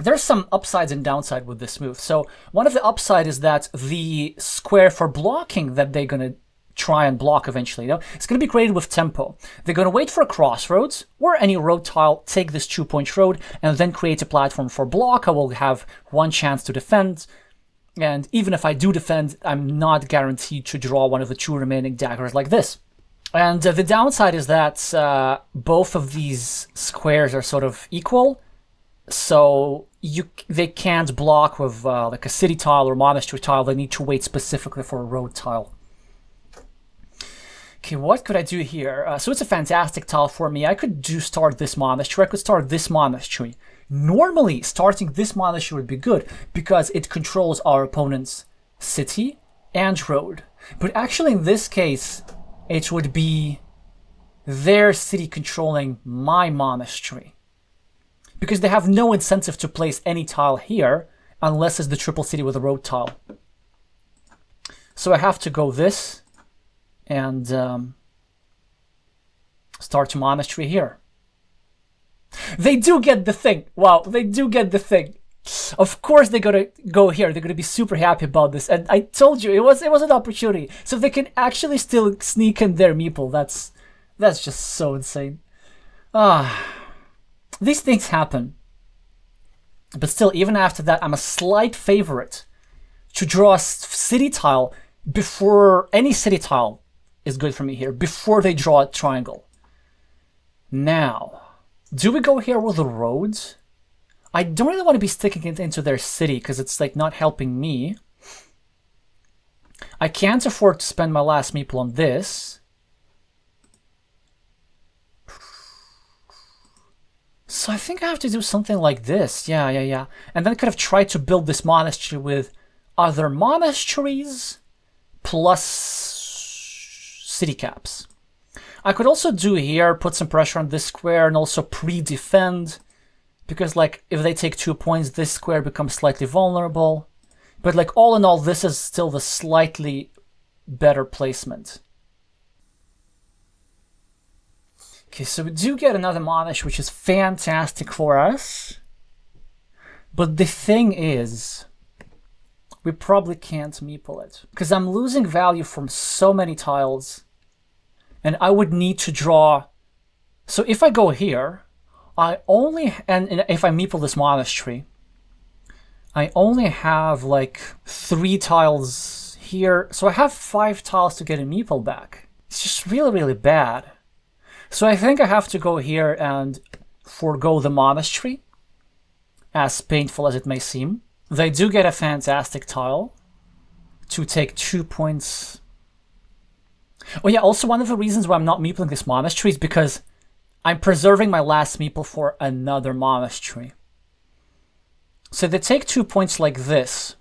there's some upsides and downside with this move. So one of the upside is that the square for blocking that they're going to try and block eventually, you know, it's going to be created with tempo. They're going to wait for a crossroads or any road tile, take this 2-point road, and then create a platform for block. I will have 1 chance to defend. And even if I do defend, I'm not guaranteed to draw one of the 2 remaining daggers like this. And the downside is that both of these squares are sort of equal. So they can't block with like a city tile or monastery tile. They need to wait specifically for a road tile. Okay, what could I do here? So it's a fantastic tile for me. I could start this monastery. I could start this monastery. Normally, starting this monastery would be good because it controls our opponent's city and road. But actually, in this case, it would be their city controlling my monastery. Because they have no incentive to place any tile here unless it's the triple city with a road tile. So I have to go this and start a monastery here. They do get the thing. Wow, they do get the thing. Of course they're gonna go here. They're gonna be super happy about this. And I told you it was an opportunity. So they can actually still sneak in their meeple. That's just so insane. These things happen. But still, even after that, I'm a slight favorite to draw a city tile before any city tile is good for me here, before they draw a triangle. Now, do we go here with the roads? I don't really want to be sticking it into their city because it's like not helping me. I can't afford to spend my last meeple on this. So I think I have to do something like this. Yeah. And then I could have tried to build this monastery with other monasteries plus city caps. I could also do here, put some pressure on this square and also pre-defend. Because, like, if they take 2 points, this square becomes slightly vulnerable. But, like, all in all, this is still the slightly better placement. Okay, so we do get another monastery, which is fantastic for us. But the thing is, we probably can't meeple it. Because I'm losing value from so many tiles. And I would need to draw... So if I go here... I only, and if I meeple this monastery, I only have like 3 tiles here. So I have 5 tiles to get a meeple back. It's just really, really bad. So I think I have to go here and forego the monastery, as painful as it may seem. They do get a fantastic tile to take 2 points. Oh yeah, also one of the reasons why I'm not meepling this monastery is because I'm preserving my last meeple for another monastery. So they take 2 points like this.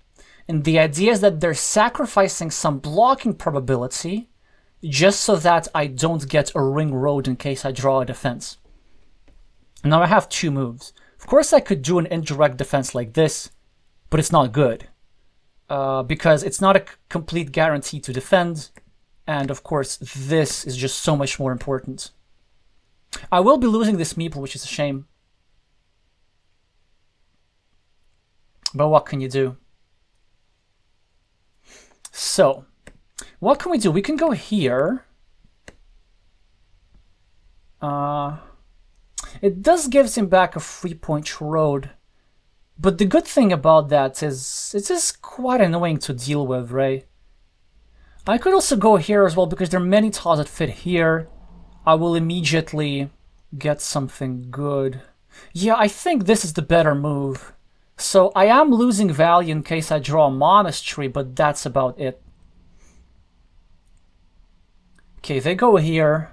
And the idea is that they're sacrificing some blocking probability just so that I don't get a ring road in case I draw a defense. And now I have 2 moves. Of course I could do an indirect defense like this, but it's not good. Because it's not a complete guarantee to defend. And of course this is just so much more important. I will be losing this meeple, which is a shame. But what can you do? So, what can we do? We can go here. It does give him back a 3-point road. But the good thing about that is it is quite annoying to deal with, right? I could also go here as well because there are many tiles that fit here. I will immediately get something good. Yeah, I think this is the better move. So I am losing value in case I draw a monastery, but that's about it. Okay, they go here.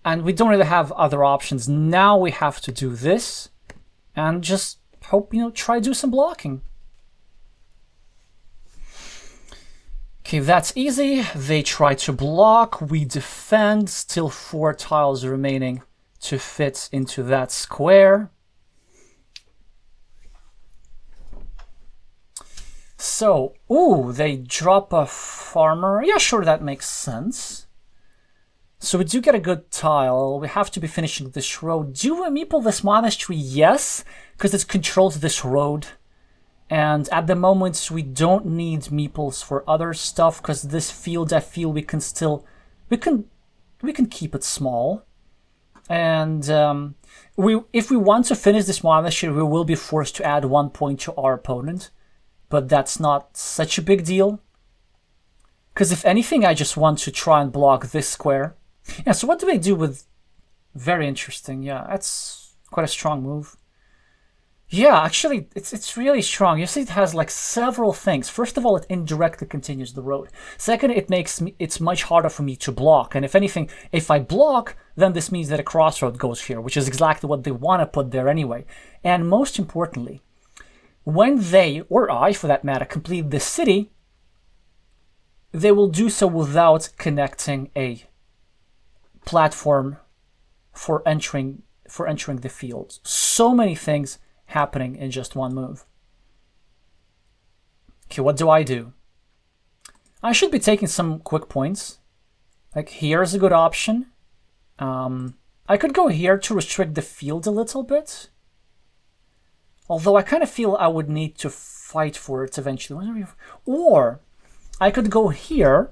And we don't really have other options. Now we have to do this. And just hope, try to do some blocking. Okay, that's easy. They try to block. We defend. Still 4 tiles remaining to fit into that square. So, ooh, they drop a farmer. Yeah, sure, that makes sense. So we do get a good tile. We have to be finishing this road. Do we meeple this monastery? Yes, because it controls this road. And at the moment, we don't need meeples for other stuff, because this field, I feel we can still... We can keep it small. And if we want to finish this monastery, we will be forced to add 1 point to our opponent. But that's not such a big deal. Because if anything, I just want to try and block this square. Yeah, so what do they do with... Very interesting, yeah, that's quite a strong move. Yeah, actually, it's really strong. You see it has like several things. First of all, it indirectly continues the road. Second, it's much harder for me to block. And if anything, if I block, then this means that a crossroad goes here, which is exactly what they want to put there anyway. And most importantly, when they, or I for that matter, complete this city, they will do so without connecting a platform for entering the field. So many things happening in just one move. Okay, what do? I should be taking some quick points. Like here's a good option. I could go here to restrict the field a little bit. Although I kind of feel I would need to fight for it eventually. Or I could go here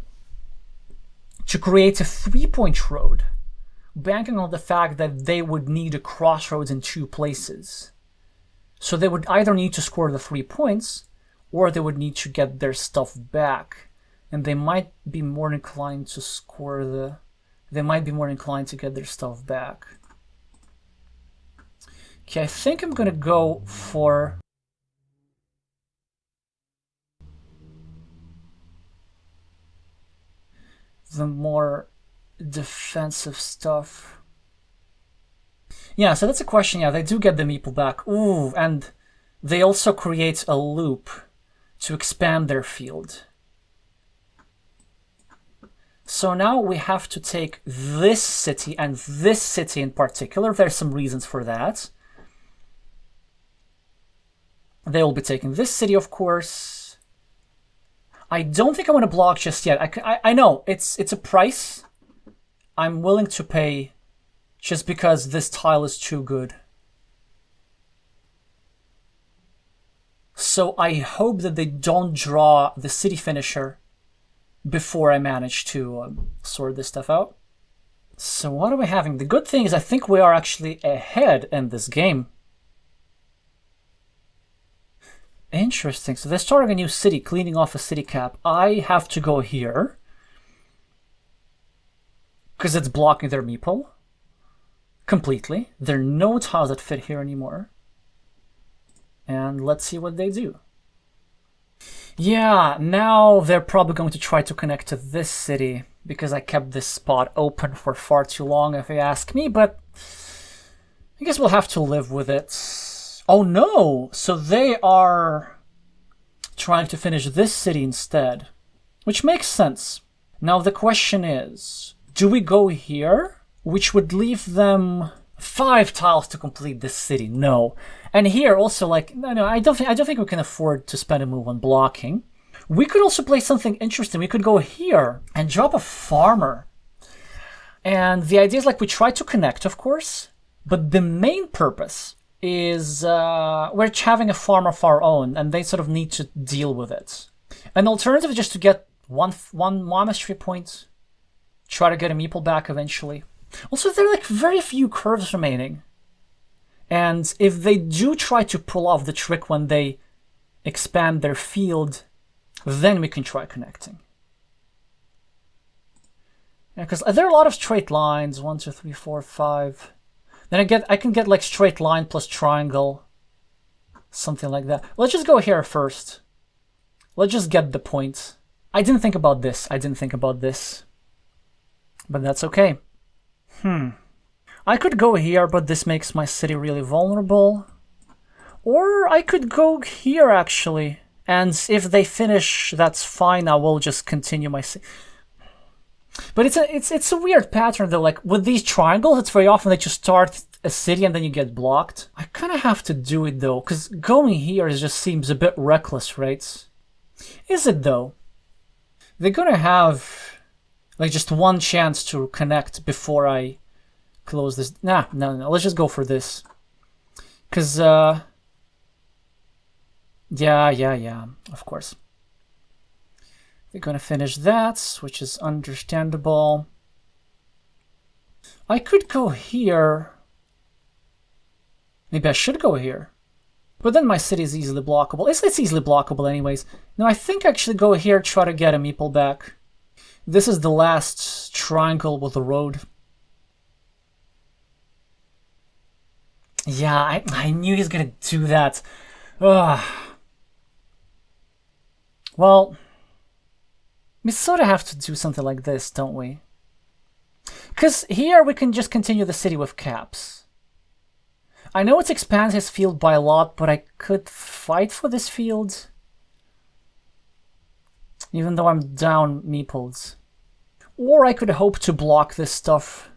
to create a 3-point road, banking on the fact that they would need a crossroads in 2 places. So they would either need to score the 3 points, or they would need to get their stuff back. And they might be more inclined to score the... They might be more inclined to get their stuff back. Okay, I think I'm gonna go for... the more defensive stuff. Yeah, so that's a question. Yeah, they do get the meeple back. Ooh, and they also create a loop to expand their field. So now we have to take this city and this city in particular. There's some reasons for that. They will be taking this city, of course. I don't think I want to block just yet. I know it's a price I'm willing to pay just because this tile is too good. So I hope that they don't draw the city finisher before I manage to sort this stuff out. So what are we having? The good thing is I think we are actually ahead in this game. Interesting. So they're starting a new city, cleaning off a city cap. I have to go here because it's blocking their meeple completely. There are no tiles that fit here anymore. And let's see what they do. Yeah, now they're probably going to try to connect to this city because I kept this spot open for far too long, if you ask me, but I guess we'll have to live with it. Oh no! So they are trying to finish this city instead, which makes sense. Now the question is, do we go here? Which would leave them 5 tiles to complete this city. No. And here also, like, no, I don't think we can afford to spend a move on blocking. We could also play something interesting. We could go here and drop a farmer. And the idea is, like, we try to connect, of course, but the main purpose is we're having a farm of our own, and they sort of need to deal with it. An alternative is just to get one monastery point, try to get a meeple back eventually. Also, there are like very few curves remaining. And if they do try to pull off the trick when they expand their field, then we can try connecting. Yeah, because there are a lot of straight lines. 1, 2, 3, 4, 5. Then I can get like straight line plus triangle. Something like that. Let's just go here first. Let's just get the point. I didn't think about this. But that's okay. I could go here, but this makes my city really vulnerable. Or I could go here, actually. And if they finish, that's fine. I will just continue my city. But it's a weird pattern, though. Like, with these triangles, it's very often that you start a city and then you get blocked. I kind of have to do it, though, because going here just seems a bit reckless, right? Is it, though? They're gonna have, like, just one chance to connect before I close this. No. Let's just go for this. Because, yeah, of course. They're gonna finish that, which is understandable. I could go here. Maybe I should go here. But then my city is easily blockable. It's easily blockable anyways. No, I think I actually go here, try to get a meeple back. This is the last triangle with the road. Yeah, I knew he's gonna do that. Ugh. Well, we sort of have to do something like this, don't we? Because here we can just continue the city with caps. I know it expands his field by a lot, but I could fight for this field. Even though I'm down meeples. Or I could hope to block this stuff.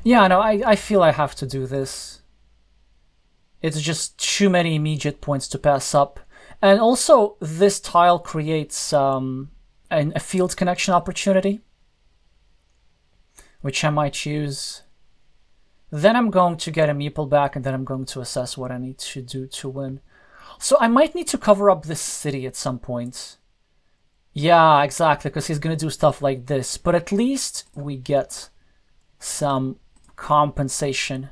Yeah, no, I feel I have to do this. It's just too many immediate points to pass up. And also, this tile creates a field connection opportunity, which I might choose. Then I'm going to get a meeple back, and then I'm going to assess what I need to do to win. So I might need to cover up this city at some point. Yeah, exactly, because he's going to do stuff like this. But at least we get some compensation.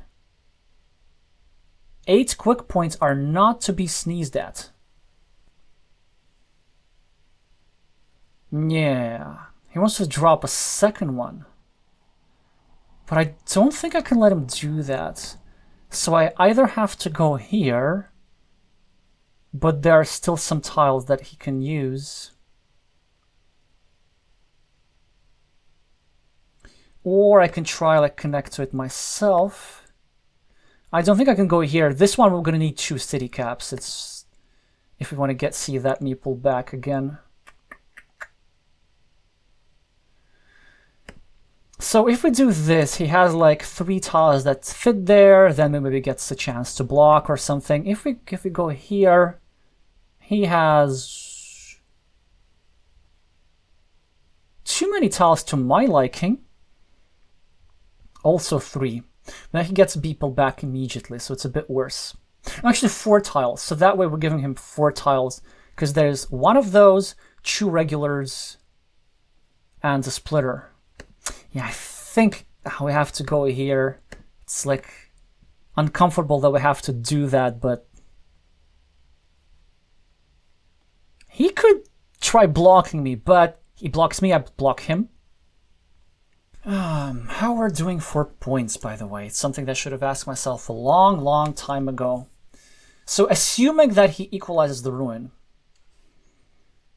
8 quick points are not to be sneezed at. Yeah, he wants to drop a second one. But I don't think I can let him do that. So I either have to go here, but there are still some tiles that he can use. Or I can try like connect to it myself. I don't think I can go here. This one we're gonna need 2 city caps. It's if we want to see that meeple back again. So if we do this, he has like 3 tiles that fit there, then maybe gets a chance to block or something. If we go here, he has too many tiles to my liking. Also 3. Then he gets meeple back immediately, so it's a bit worse. Actually 4 tiles, so that way we're giving him 4 tiles, because there's 1 of those, 2 regulars, and a splitter. Yeah, I think we have to go here. It's like uncomfortable that we have to do that, but he could try blocking me, but he blocks me, I block him. How we're doing for points, by the way. It's something that I should have asked myself a long time ago. So assuming that he equalizes the ruin,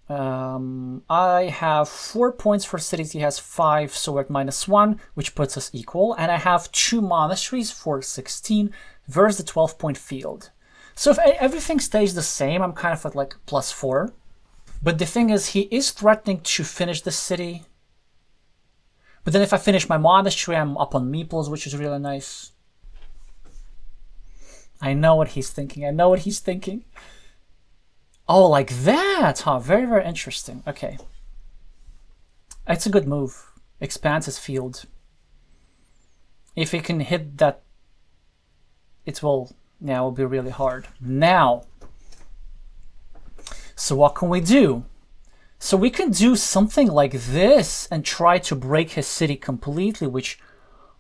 I have 4 points for cities, he has 5, so we're at -1, which puts us equal. And I have 2 monasteries for 16 versus the 12-point field. So if everything stays the same, I'm kind of at like +4. But the thing is, he is threatening to finish the city. But then if I finish my monastery, I'm up on meeples, which is really nice. I know what he's thinking. Oh, like that, huh? Very, very interesting. Okay. It's a good move. Expands his field. If he can hit that, it will be really hard. Now. So what can we do? So we can do something like this and try to break his city completely, which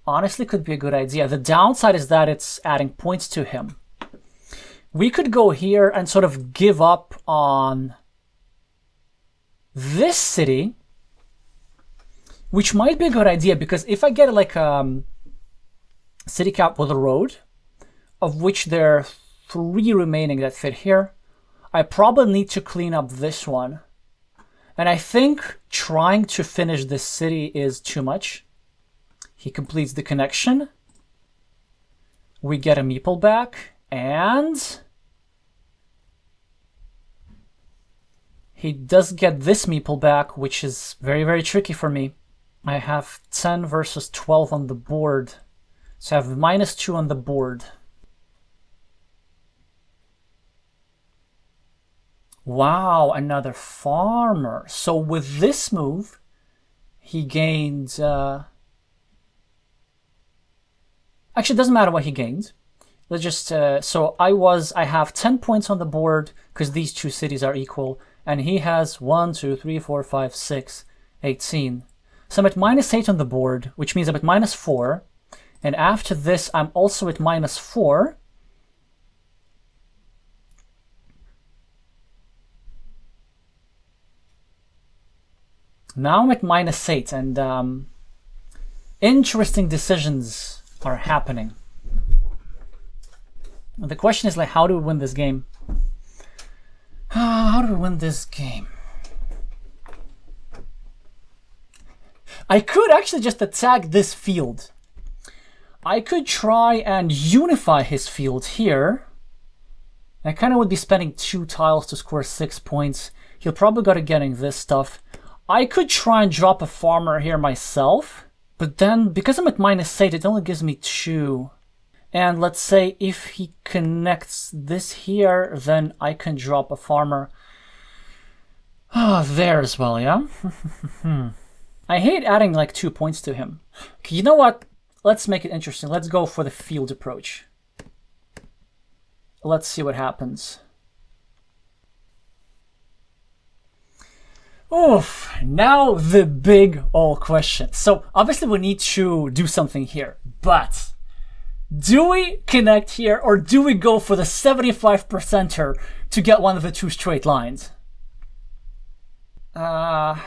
honestly could be a good idea. The downside is that it's adding points to him. We could go here and sort of give up on this city, which might be a good idea, because if I get like a city cap with a road, of which there are 3 remaining that fit here, I probably need to clean up this one. And I think trying to finish this city is too much. He completes the connection. We get a meeple back, and he does get this meeple back, which is very, very tricky for me. I have 10 versus 12 on the board. So I have -2 on the board. Wow, another farmer. So with this move, he gained... Actually, it doesn't matter what he gained. Let's just... so I have 10 points on the board, because these 2 cities are equal. And he has 1, 2, 3, 4, 5, 6, 18. So I'm at -8 on the board, which means I'm at -4. And after this, I'm also at -4. Now I'm at -8, and interesting decisions are happening. And the question is, like, how do we win this game? How do we win this game? I could actually just attack this field. I could try and unify his field here. I kind of would be spending 2 tiles to score 6 points. He'll probably go to getting this stuff. I could try and drop a farmer here myself, but then because I'm at -8, it only gives me 2. And let's say if he connects this here, then I can drop a farmer there as well, yeah? I hate adding like 2 points to him. Okay, you know what? Let's make it interesting. Let's go for the field approach. Let's see what happens. Oof, now the big old question. So obviously we need to do something here, but do we connect here or do we go for the 75%er to get one of the 2 straight lines? That's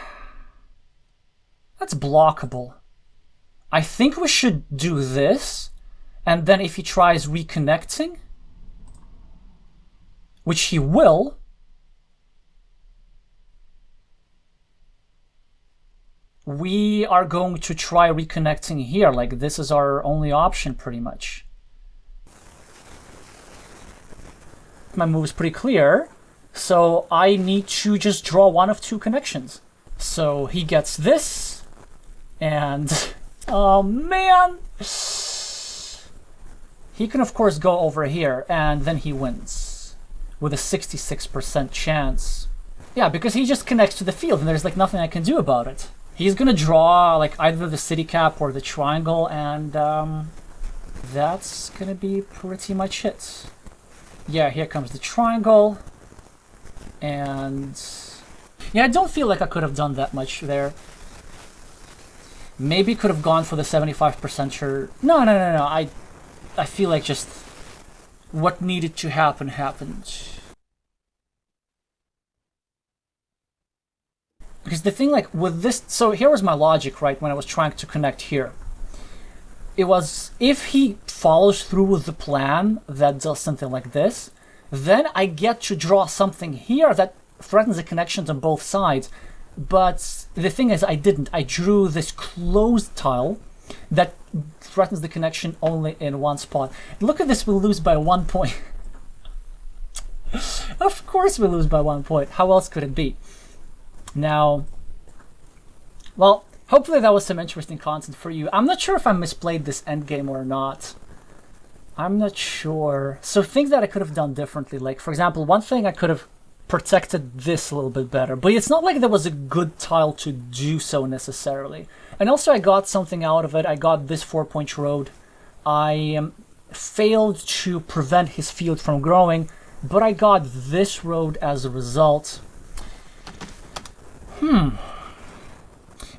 blockable. I think we should do this, and then if he tries reconnecting, which he will, we are going to try reconnecting here. Like, this is our only option, pretty much. My move is pretty clear, so I need to just draw one of 2 connections. So he gets this, and oh man! He can of course go over here, and then he wins with a 66% chance. Yeah, because he just connects to the field, and there's like nothing I can do about it. He's gonna draw like either the city cap or the triangle, and that's gonna be pretty much it. Yeah, here comes the triangle, and yeah, I don't feel like I could have done that much there. Maybe could have gone for the 75%er. No. I feel like just what needed to happen happened. Because the thing, like, with this... So here was my logic, right, when I was trying to connect here. It was, if he follows through with the plan that does something like this, then I get to draw something here that threatens the connections on both sides. But the thing is, I didn't. I drew this closed tile that threatens the connection only in one spot. Look at this, we lose by 1 point. Of course we lose by 1 point. How else could it be? Now, well, hopefully that was some interesting content for you. I'm not sure if I misplayed this endgame or not. I'm not sure. So things that I could have done differently, like, for example, one thing I could have protected this a little bit better, but it's not like there was a good tile to do so necessarily. And also I got something out of it. I got this 4-point road. I failed to prevent his field from growing, but I got this road as a result.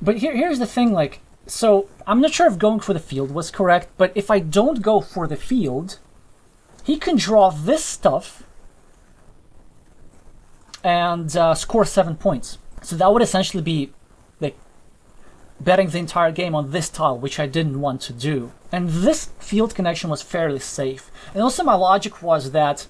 But here's the thing, like, so I'm not sure if going for the field was correct, but if I don't go for the field, he can draw this stuff and score 7 points. So that would essentially be like betting the entire game on this tile, which I didn't want to do. And this field connection was fairly safe. And also my logic was that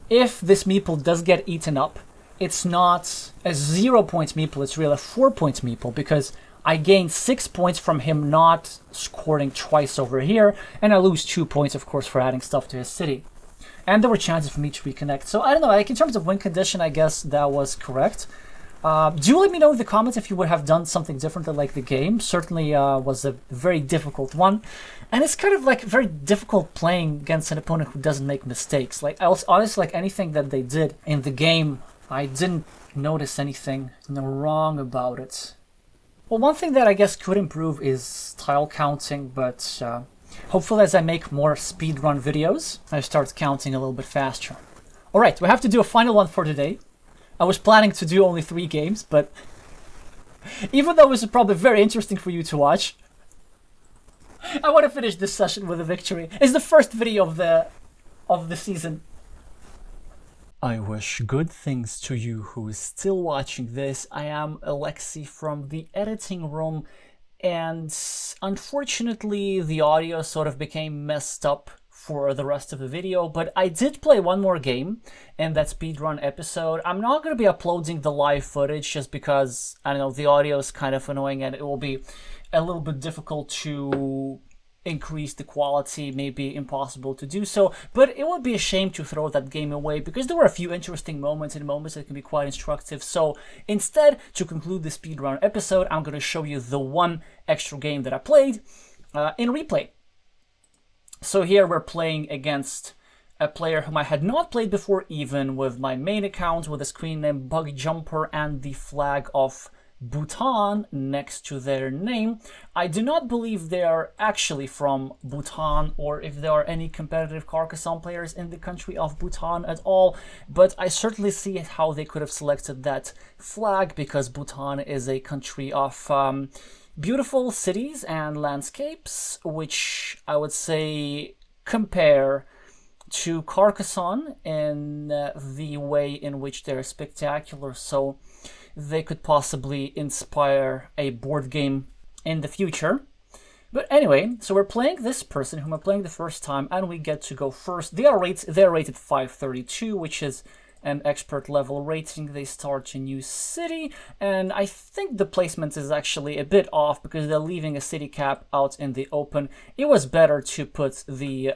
if this meeple does get eaten up, it's not a 0 points meeple, it's really a 4 points meeple, because I gain 6 points from him not scoring twice over here, and I lose 2 points, of course, for adding stuff to his city. And there were chances for me to reconnect. So I don't know, like in terms of win condition, I guess that was correct. Do let me know in the comments if you would have done something different than like the game. Certainly was a very difficult one. And it's kind of like very difficult playing against an opponent who doesn't make mistakes. Like I was honestly, like anything that they did in the game, I didn't notice anything wrong about it. Well, one thing that I guess could improve is tile counting, but hopefully as I make more speedrun videos, I start counting a little bit faster. Alright, we have to do a final one for today. I was planning to do only 3 games, but even though it was probably very interesting for you to watch, I want to finish this session with a victory. It's the first video of the season. I wish good things to you who is still watching this. I am Alexey from the editing room, and unfortunately the audio sort of became messed up for the rest of the video, but I did play one more game in that speedrun episode. I'm not going to be uploading the live footage just because, I don't know, the audio is kind of annoying and it will be a little bit difficult to increase the quality, maybe impossible to do so, but it would be a shame to throw that game away because there were a few interesting moments and moments that can be quite instructive. So instead, to conclude the speedrun episode, I'm going to show you the one extra game that I played in replay. So here we're playing against a player whom I had not played before, even with my main account with a screen name Bug Jumper and the flag of Bhutan next to their name. I do not believe they are actually from Bhutan or if there are any competitive Carcassonne players in the country of Bhutan at all, but I certainly see how they could have selected that flag because Bhutan is a country of beautiful cities and landscapes, which I would say compare to Carcassonne in the way in which they're spectacular, so they could possibly inspire a board game in the future. But anyway, so we're playing this person whom I'm playing the first time, and we get to go first. They're rated 532, which is an expert level rating. They start a new city, and I think the placement is actually a bit off because they're leaving a city cap out in the open. It was better to put the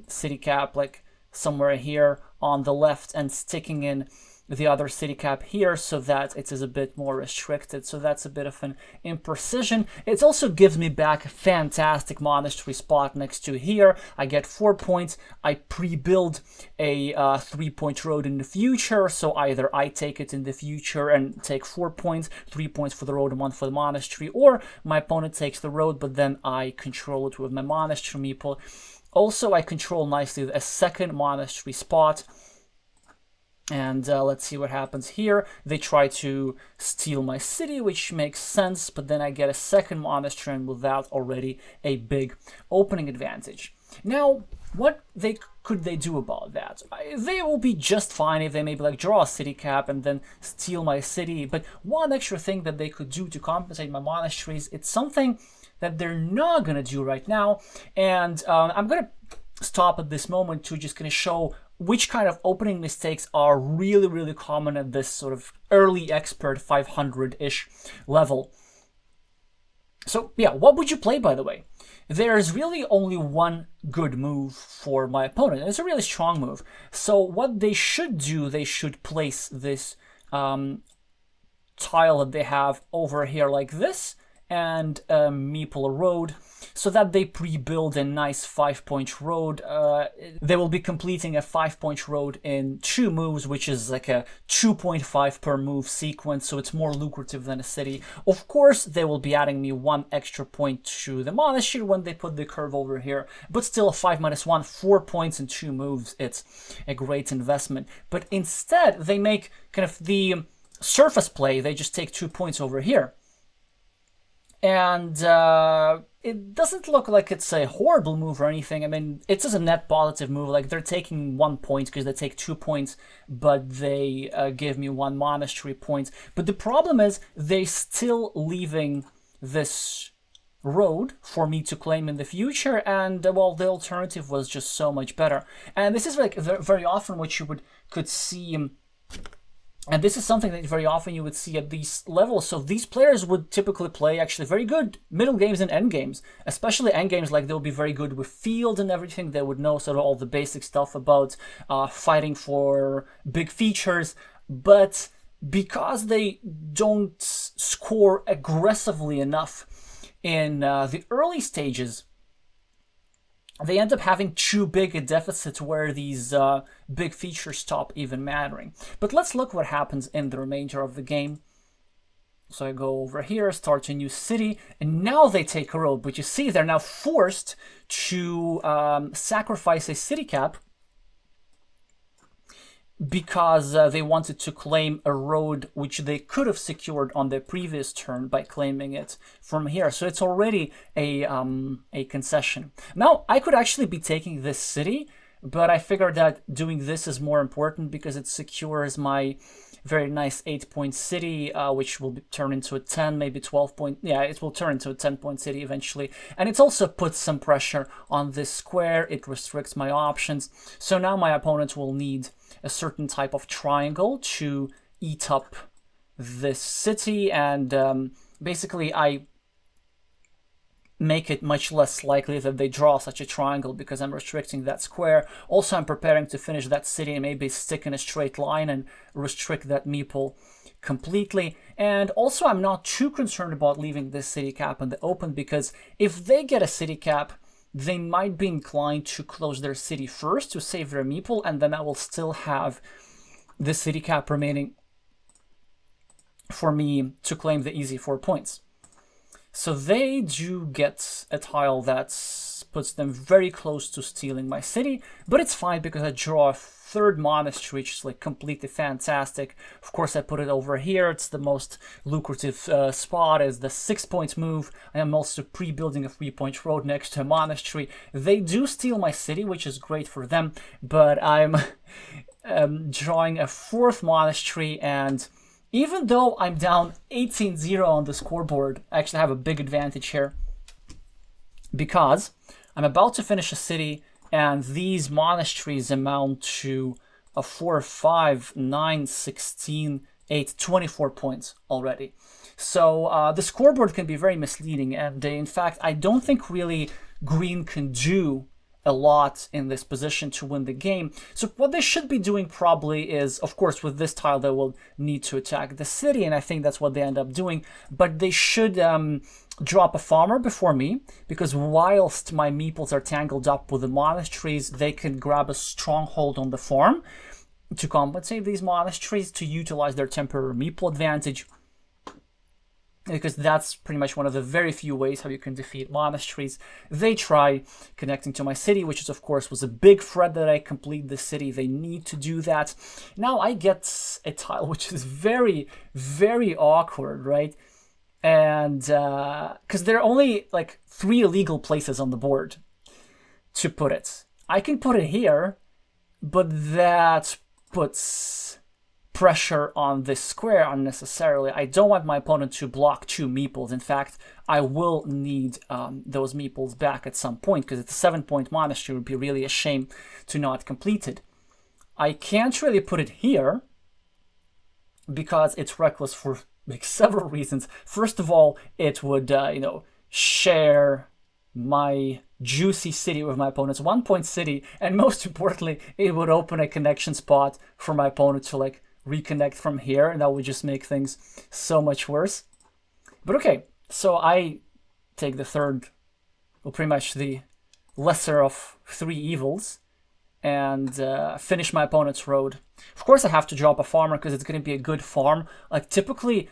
city cap like somewhere here on the left and sticking in the other city cap here so that it is a bit more restricted. So that's a bit of an imprecision. It also gives me back a fantastic monastery spot next to here. I get 4 points. I pre-build a 3-point road in the future. So either I take it in the future and take 4 points, 3 points for the road and 1 for the monastery, or my opponent takes the road, but then I control it with my monastery meeple. Also, I control nicely a second monastery spot. And let's see what happens here. They try to steal my city, which makes sense, but then I get a second monastery, and with that already a big opening advantage. Now, what could they do about that? They will be just fine if they maybe like draw a city cap and then steal my city, but one extra thing that they could do to compensate my monasteries, it's something that they're not going to do right now, and I'm going to stop at this moment to just going to show which kind of opening mistakes are really, really common at this sort of early expert 500-ish level. So yeah, what would you play, by the way? There's really only one good move for my opponent. It's a really strong move. So what they should do, they should place this tile that they have over here like this, and a meeple road, so that they pre-build a nice 5-point road. They will be completing a 5-point road in 2 moves, which is like a 2.5 per move sequence, so it's more lucrative than a city. Of course, they will be adding me 1 extra point to the monastery when they put the curve over here, but still a 5-1, 4 points in 2 moves. It's a great investment. But instead, they make kind of the surface play, they just take 2 points over here. And it doesn't look like it's a horrible move or anything. I mean, it's just a net positive move. Like, they're taking 1 point because they take 2 points, but they give me 1 monastery point. But the problem is they still leaving this road for me to claim in the future, and well, the alternative was just so much better. And this is like very often what you could see. And this is something that very often you would see at these levels. So these players would typically play actually very good middle games and end games, especially end games. Like, they'll be very good with field and everything. They would know sort of all the basic stuff about fighting for big features. But because they don't score aggressively enough in the early stages, they end up having too big a deficit where these big features stop even mattering. But let's look what happens in the remainder of the game. So I go over here, start a new city, and now they take a road. But you see, they're now forced to sacrifice a city cap because they wanted to claim a road which they could have secured on their previous turn by claiming it from here. So it's already a concession. Now, I could actually be taking this city, but I figured that doing this is more important because it secures my very nice 8-point city, which will turn into a 10, maybe 12-point. Yeah, it will turn into a 10-point city eventually. And it also puts some pressure on this square. It restricts my options. So now my opponent will need a certain type of triangle to eat up this city, and basically I make it much less likely that they draw such a triangle because I'm restricting that square. Also, I'm preparing to finish that city and maybe stick in a straight line and restrict that meeple completely. And also, I'm not too concerned about leaving this city cap in the open, because if they get a city cap, they might be inclined to close their city first to save their meeple, and then I will still have the city cap remaining for me to claim the easy 4 points. So they do get a tile that puts them very close to stealing my city, but it's fine because I draw a third monastery, which is like completely fantastic. Of course, I put it over here. It's the most lucrative spot, is the 6-point move. I am also pre-building a 3-point road next to a monastery. They do steal my city, which is great for them, but I'm drawing a 4th monastery, and even though I'm down 18-0 on the scoreboard, I actually have a big advantage here because I'm about to finish a city, and these monasteries amount to a 4, 5, 9, 16, 8, 24 points already. So the scoreboard can be very misleading, and in fact, I don't think really green can do a lot in this position to win the game. So what they should be doing probably is, of course, with this tile, they will need to attack the city, and I think that's what they end up doing. But they should drop a farmer before me, because whilst my meeples are tangled up with the monasteries, they can grab a stronghold on the farm to compensate these monasteries to utilize their temporary meeple advantage, because that's pretty much one of the very few ways how you can defeat monasteries. They try connecting to my city, which is, of course, was a big threat that I complete the city. They need to do that. Now I get a tile which is very, very awkward, right? And because there are only like 3 illegal places on the board to put it. I can put it here, but that puts pressure on this square unnecessarily. I don't want my opponent to block 2 meeples. In fact, I will need those meeples back at some point, because it's a 7-point monastery. It would be really a shame to not complete it. I can't really put it here because it's reckless for like several reasons. First of all, it would share my juicy city with my opponent's 1-point city, and most importantly, it would open a connection spot for my opponent to like reconnect from here, and that would just make things so much worse. But okay, so I take the third, well, pretty much the lesser of 3 evils, and finish my opponent's road. Of course, I have to drop a farmer because it's going to be a good farm. Like typically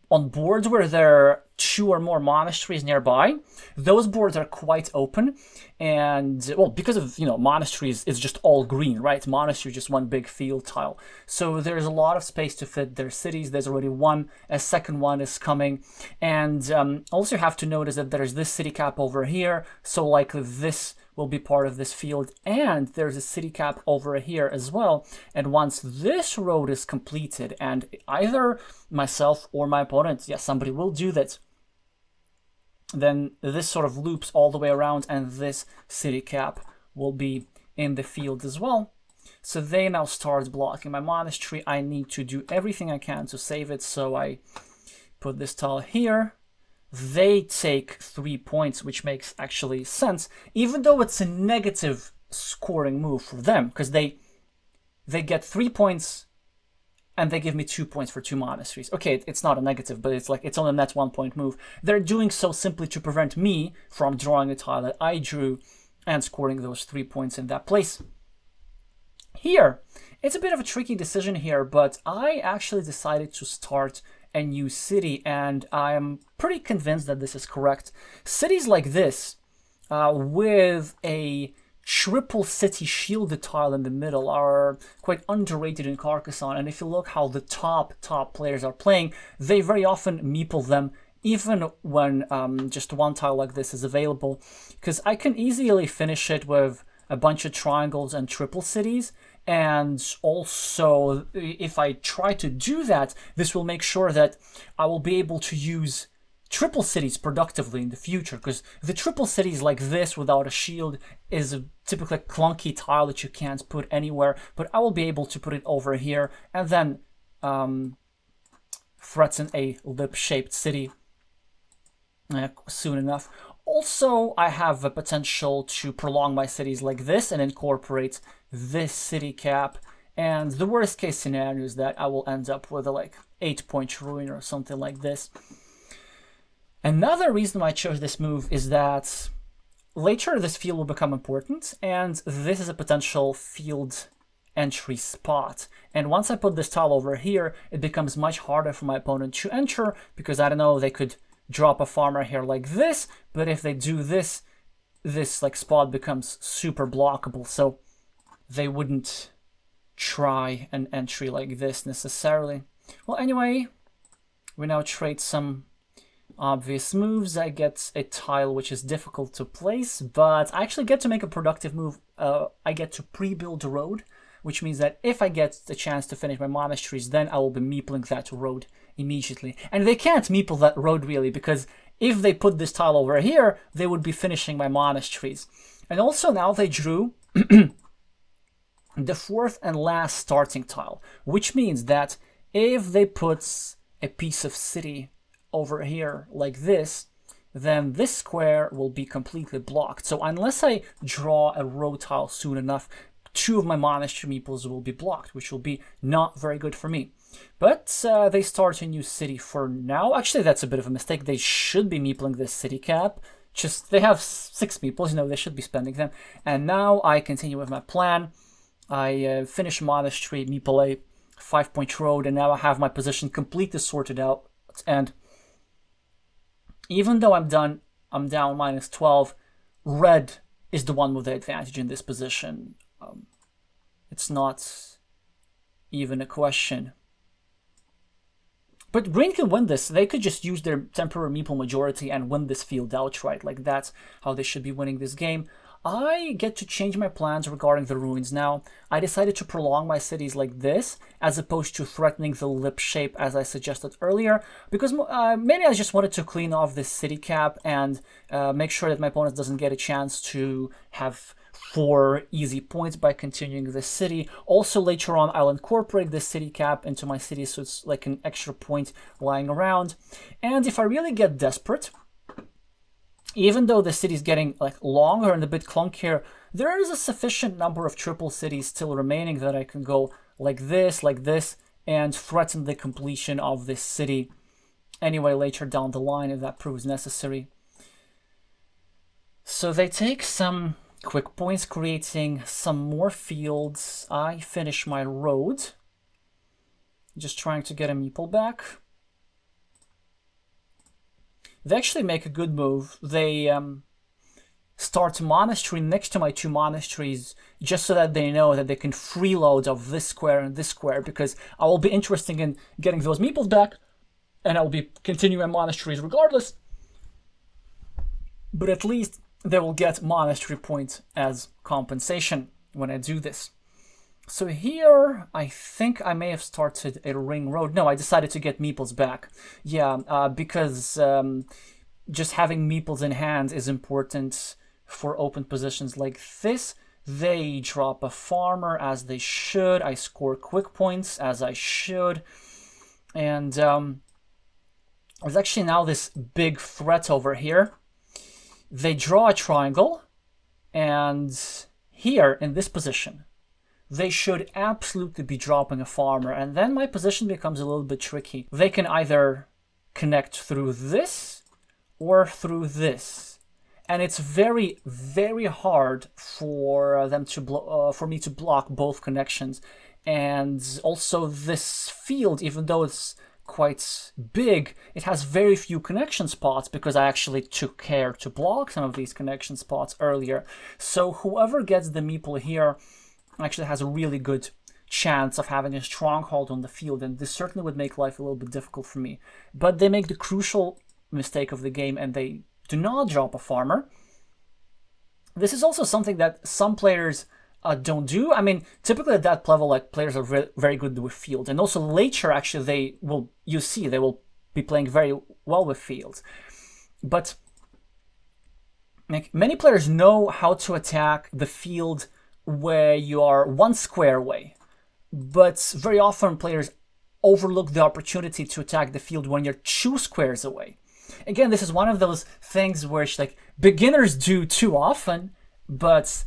on boards where there are 2 or more monasteries nearby. Those boards are quite open, and well, because of monasteries, it's just all green, right? Monastery just one big field tile, so there's a lot of space to fit their cities. There's already one, a second one is coming, and also you have to notice that there's this city cap over here, so likely this will be part of this field, and there's a city cap over here as well. And once this road is completed, and either myself or my opponent, yes, somebody will do that, then this sort of loops all the way around, and this city cap will be in the field as well. So they now start blocking my monastery. I need to do everything I can to save it, so I put this tile here. They take 3 points, which makes actually sense, even though it's a negative scoring move for them, because they get 3 points and they give me 2 points for 2 monasteries. Okay, it's not a negative, but it's like it's on a net 1 point move. They're doing so simply to prevent me from drawing a tile that I drew and scoring those 3 points in that place. Here, it's a bit of a tricky decision here, but I actually decided to start a new city, and I'm pretty convinced that this is correct. Cities like this, with a triple city shielded tile in the middle, are quite underrated in Carcassonne, and if you look how the top players are playing, they very often meeple them even when just one tile like this is available, because I can easily finish it with a bunch of triangles and triple cities. And also, if I try to do that, this will make sure that I will be able to use triple cities productively in the future, because the triple cities like this without a shield is a typically clunky tile that you can't put anywhere, but I will be able to put it over here and then threaten a lip-shaped city soon enough. Also, I have a potential to prolong my cities like this and incorporate this city cap, and the worst case scenario is that I will end up with a like 8-point ruin or something like this. Another reason why I chose this move is that later this field will become important, and this is a potential field entry spot. And once I put this tile over here, it becomes much harder for my opponent to enter, because I don't know, they could drop a farmer here like this, but if they do this, this like spot becomes super blockable, so they wouldn't try an entry like this necessarily. Well, anyway, we now trade some obvious moves. I get a tile which is difficult to place, but I actually get to make a productive move. I get to pre-build a road, which means that if I get the chance to finish my monasteries, then I will be meepling that road immediately. And they can't meeple that road really, because if they put this tile over here, they would be finishing my monasteries. And also now they drew the fourth and last starting tile, which means that if they put a piece of city over here like this, then this square will be completely blocked. So unless I draw a road tile soon enough, 2 of my monastery meeples will be blocked, which will be not very good for me. But they start a new city for now. Actually, that's a bit of a mistake. They should be meepling this city cap. Just, they have 6 meeples, they should be spending them. And now I continue with my plan. I finish monastery, meeple a 5-point road, and now I have my position completely sorted out. And even though I'm down -12, red is the one with the advantage in this position. It's not even a question. But green can win this. They could just use their temporary meeple majority and win this field outright. Like, that's how they should be winning this game. I get to change my plans regarding the ruins now. I decided to prolong my cities like this, as opposed to threatening the lip shape as I suggested earlier, because mainly I just wanted to clean off this city cap and make sure that my opponent doesn't get a chance to have 4 easy points by continuing this city. Also, later on, I'll incorporate this city cap into my city, so it's like an extra point lying around. And if I really get desperate, even though the city is getting like longer and a bit clunkier, there is a sufficient number of triple cities still remaining that I can go like this, and threaten the completion of this city anyway later down the line if that proves necessary. So they take some quick points, creating some more fields. I finish my road, just trying to get a meeple back. they actually make a good move. They start a monastery next to my 2 monasteries just so that they know that they can freeload of this square and this square, because I will be interested in getting those meeples back and I will be continuing monasteries regardless. But at least they will get monastery points as compensation when I do this. So here, I think I may have started a ring road. No, I decided to get meeples back. Yeah, because just having meeples in hand is important for open positions like this. They drop a farmer as they should. I score quick points as I should. And there's actually now this big threat over here. They draw a triangle, and here in this position, they should absolutely be dropping a farmer, and then my position becomes a little bit tricky. They can either connect through this or through this, and it's very, very hard for them to for me to block both connections. And also this field, even though it's quite big, it has very few connection spots because I actually took care to block some of these connection spots earlier. So whoever gets the meeple here actually has a really good chance of having a stronghold on the field, and this certainly would make life a little bit difficult for me. But they make the crucial mistake of the game and they do not drop a farmer. This is also something that some players don't do. I mean, typically at that level, like, players are very good with field, and also later actually they will be playing very well with fields. But like, many players know how to attack the field where you are 1 square away, but very often players overlook the opportunity to attack the field when you're 2 squares away. Again, this is one of those things where like beginners do too often, but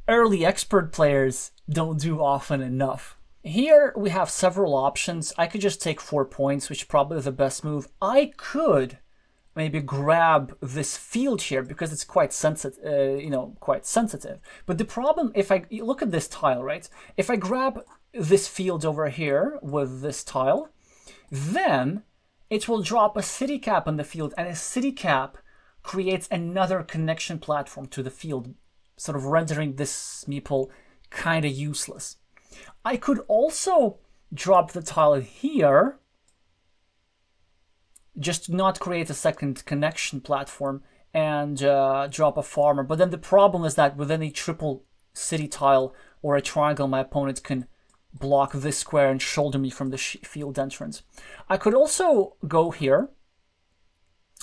early expert players don't do often enough. Here we have several options. I could just take 4 points, which is probably the best move. I could maybe grab this field here because it's quite sensitive, quite sensitive. But the problem, if I look at this tile, right? If I grab this field over here with this tile, then it will drop a city cap on the field, and a city cap creates another connection platform to the field, sort of rendering this meeple kind of useless. I could also drop the tile here, just not create a second connection platform, and drop a farmer. But then the problem is that with any triple city tile or a triangle, my opponent can block this square and shoulder me from the field entrance. I could also go here.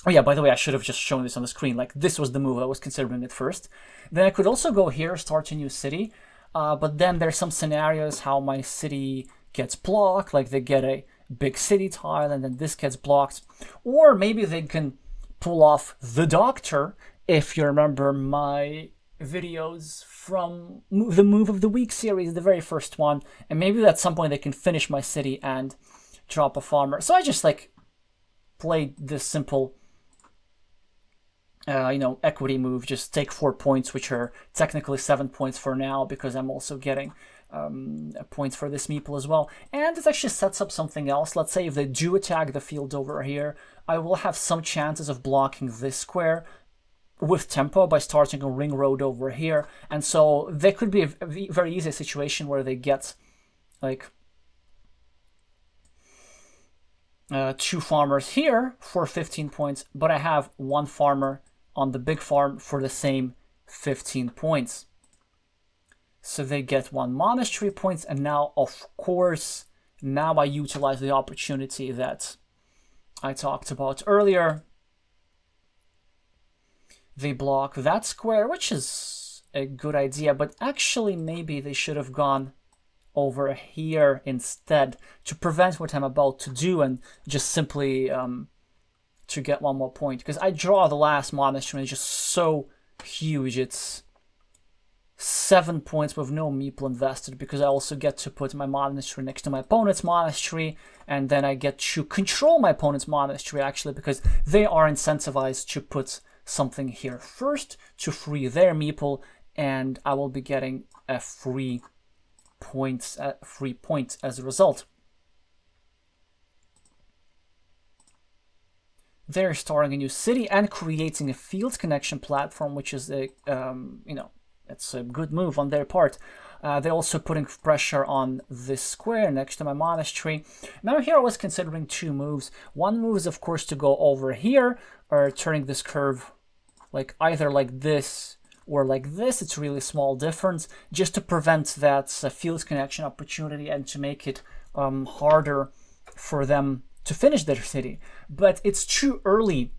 Oh yeah, by the way, I should have just shown this on the screen. Like, this was the move I was considering at first. Then I could also go here, start a new city. But then there's some scenarios how my city gets blocked, like they get a big city tile and then this gets blocked. Or maybe they can pull off the Doctor, if you remember my videos from the Move of the Week series, the very first one. And maybe at some point they can finish my city and drop a farmer. So I just like played this simple equity move, just take 4 points, which are technically 7 points for now, because I'm also getting points for this meeple as well. And it actually sets up something else. Let's say if they do attack the field over here, I will have some chances of blocking this square with tempo by starting a ring road over here. And so there could be a very easy situation where they get like 2 farmers here for 15 points, but I have 1 farmer on the big farm for the same 15 points. So they get 1 monastery points, and now, of course, now I utilize the opportunity that I talked about earlier. They block that square, which is a good idea, but actually maybe they should have gone over here instead to prevent what I'm about to do and just simply to get 1 more point. Because I draw the last monastery and it's just so huge. It's 7 points with no meeple invested, because I also get to put my monastery next to my opponent's monastery, and then I get to control my opponent's monastery actually, because they are incentivized to put something here first to free their meeple, and I will be getting a free point as a result. they're starting a new city and creating a field connection platform, which is a, it's a good move on their part. They're also putting pressure on this square next to my monastery. Now here I was considering two moves. One move is of course to go over here, or turning this curve like either like this or like this. It's really small difference, just to prevent that field connection opportunity and to make it harder for them to finish their city. But it's too early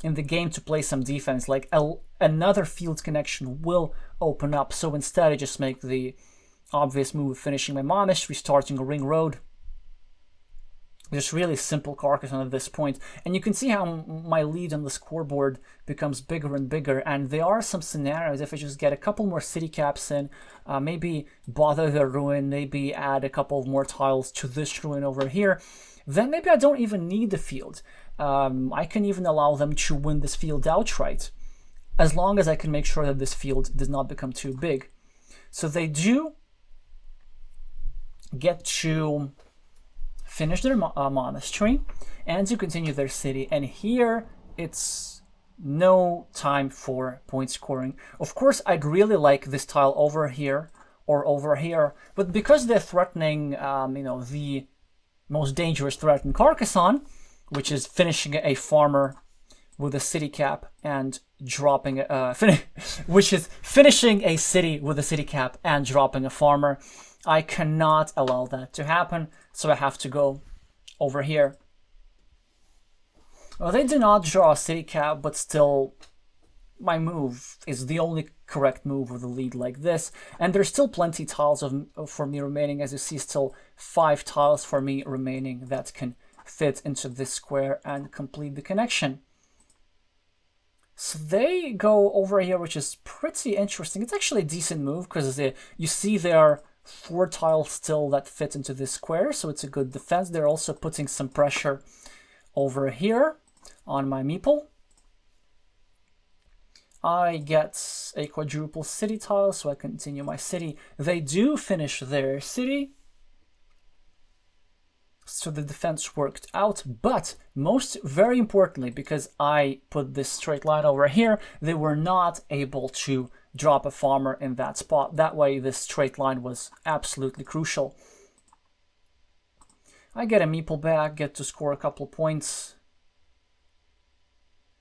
in the game to play some defense. Like another field connection will open up, so instead I just make the obvious move of finishing my monastery, starting a ring road. Just really simple Carcassonne at this point, and you can see how my lead on the scoreboard becomes bigger and bigger. And there are some scenarios, if I just get a couple more city caps in, maybe bother the ruin, maybe add a couple of more tiles to this ruin over here, then maybe I don't even need the field. I can even allow them to win this field outright, as long as I can make sure that this field does not become too big. So they do get to finish their monastery and to continue their city. And here it's no time for point scoring. Of course, I'd really like this tile over here or over here, but because they're threatening, the most dangerous threat in Carcassonne, which is finishing a farmer with a city cap and dropping which is finishing a city with a city cap and dropping a farmer, I cannot allow that to happen, so I have to go over here. Well, they do not draw a city cap, but still my move is the only correct move with a lead like this. And there's still plenty tiles for me remaining. As you see, still 5 tiles for me remaining that can fit into this square and complete the connection. So they go over here, which is pretty interesting. It's actually a decent move because you see there are 4 tiles still that fit into this square, so it's a good defense. They're also putting some pressure over here on my meeple. I get a quadruple city tile, so I continue my city. They do finish their city, so the defense worked out. But very importantly, because I put this straight line over here, they were not able to drop a farmer in that spot. That way this straight line was absolutely crucial. I get a meeple back, get to score a couple points.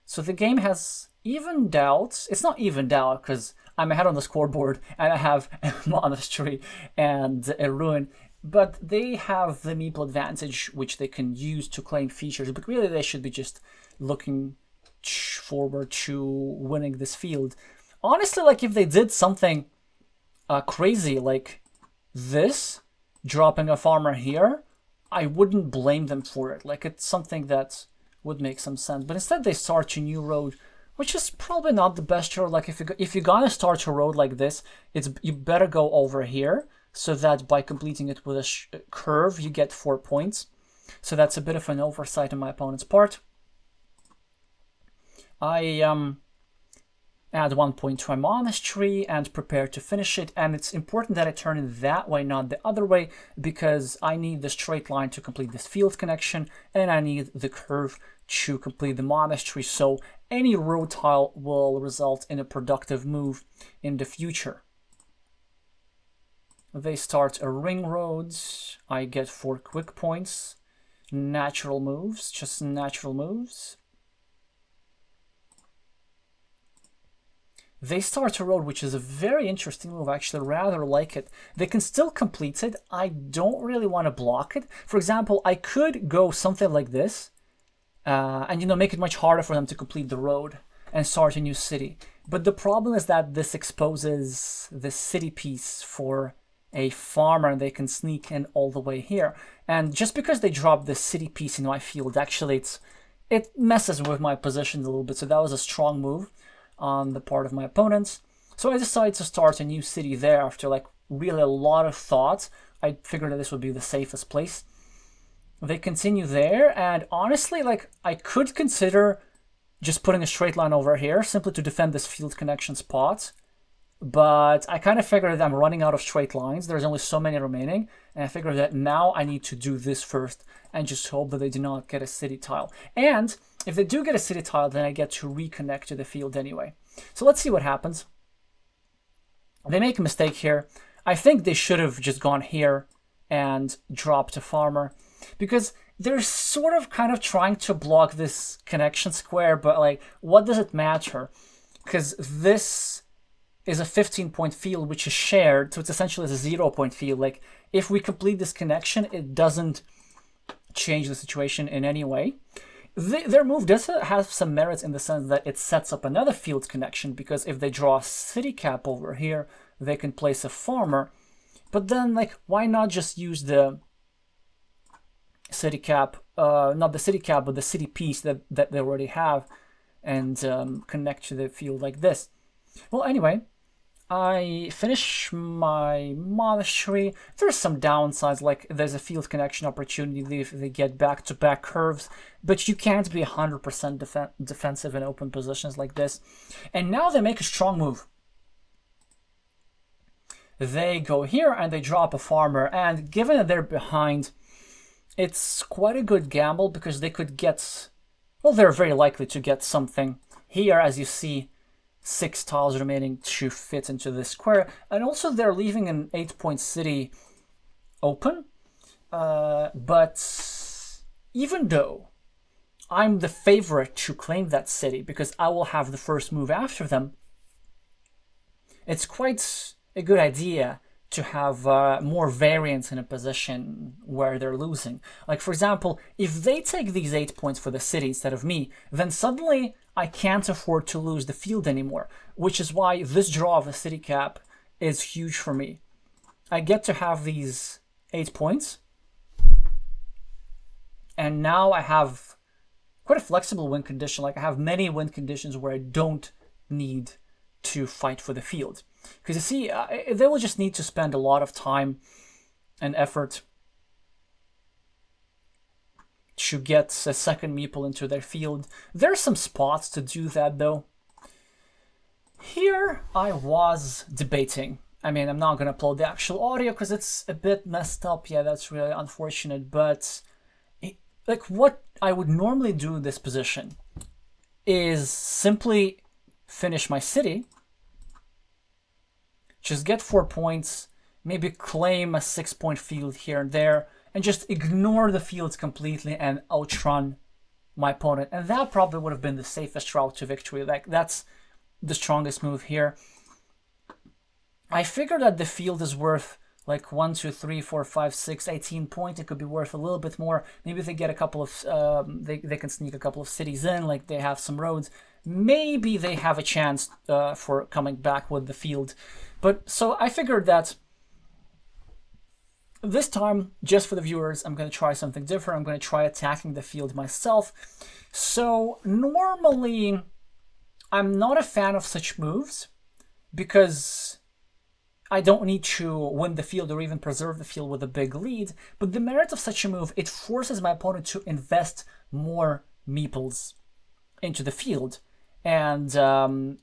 So the game has evened out. It's not evened out because I'm ahead on the scoreboard and I have a monastery and a ruin, but they have the meeple advantage, which they can use to claim features. But really they should be just looking forward to winning this field. Honestly, like if they did something crazy like this, dropping a farmer here, I wouldn't blame them for it. Like it's something that would make some sense. But instead they start a new road, which is probably not the best road. Like if you're gonna start a road like this, you better go over here, so that by completing it with a curve, you get 4 points. So that's a bit of an oversight on my opponent's part. I add 1 point to my monastery and prepare to finish it. And it's important that I turn it that way, not the other way, because I need the straight line to complete this field connection, and I need the curve to complete the monastery. So any road tile will result in a productive move in the future. They start a ring road. I get 4 quick points. Natural moves, just natural moves. They start a road, which is a very interesting move. I actually rather like it. They can still complete it. I don't really want to block it. For example, I could go something like this and make it much harder for them to complete the road and start a new city. But the problem is that this exposes the city piece for a farmer, and they can sneak in all the way here. And just because they drop the city piece in my field, actually it messes with my position a little bit. So that was a strong move on the part of my opponents. So I decided to start a new city there after like really a lot of thought. I figured that this would be the safest place. They continue there, and honestly, like I could consider just putting a straight line over here simply to defend this field connection spot. But I kind of figured that I'm running out of straight lines. There's only so many remaining, and I figured that now I need to do this first and just hope that they do not get a city tile. And If they do get a city tile, then I get to reconnect to the field anyway. So let's see what happens. They make a mistake here. I think they should have just gone here and dropped a farmer, because they're sort of kind of trying to block this connection square, but like, what does it matter? Because this is a 15-point field which is shared, so it's essentially a 0-point field. Like, if we complete this connection, it doesn't change the situation in any way. Their move does have some merits in the sense that it sets up another field connection, because if they draw a city cap over here, they can place a farmer. But then, like, why not just use the city cap, not the city cap, but the city piece that they already have, and connect to the field like this? Well, anyway, I finish my monastery. There's some downsides, like there's a field connection opportunity if they get back-to-back curves, but you can't be 100% defensive in open positions like this. And now they make a strong move. They go here and they drop a farmer, and given that they're behind, it's quite a good gamble, because they could get, well, they're very likely to get something here. As you see, 6 tiles remaining to fit into this square, and also they're leaving an 8-point city open. But even though I'm the favorite to claim that city, because I will have the first move after them, it's quite a good idea to have more variance in a position where they're losing. Like, for example, if they take these 8 points for the city instead of me, then suddenly I can't afford to lose the field anymore, which is why this draw of a city cap is huge for me. I get to have these 8 points, and now I have quite a flexible win condition. Like, I have many win conditions where I don't need to fight for the field. Because you see, they will just need to spend a lot of time and effort to get a second meeple into their field. There are some spots to do that, though. Here I was debating. I mean, I'm not going to upload the actual audio because it's a bit messed up. Yeah, that's really unfortunate. But like, what I would normally do in this position is simply finish my city, just get 4 points, maybe claim a 6-point field here and there, and just ignore the fields completely and outrun my opponent. And that probably would have been the safest route to victory. Like, that's the strongest move here. I figure that the field is worth like 1, 2, 3, 4, 5, 6, 18 points. It could be worth a little bit more. Maybe if they get a couple of, they can sneak a couple of cities in, like they have some roads. Maybe they have a chance for coming back with the field. But so I figured that this time, just for the viewers, I'm going to try something different. I'm going to try attacking the field myself. So normally, I'm not a fan of such moves because I don't need to win the field or even preserve the field with a big lead. But the merit of such a move, it forces my opponent to invest more meeples into the field. And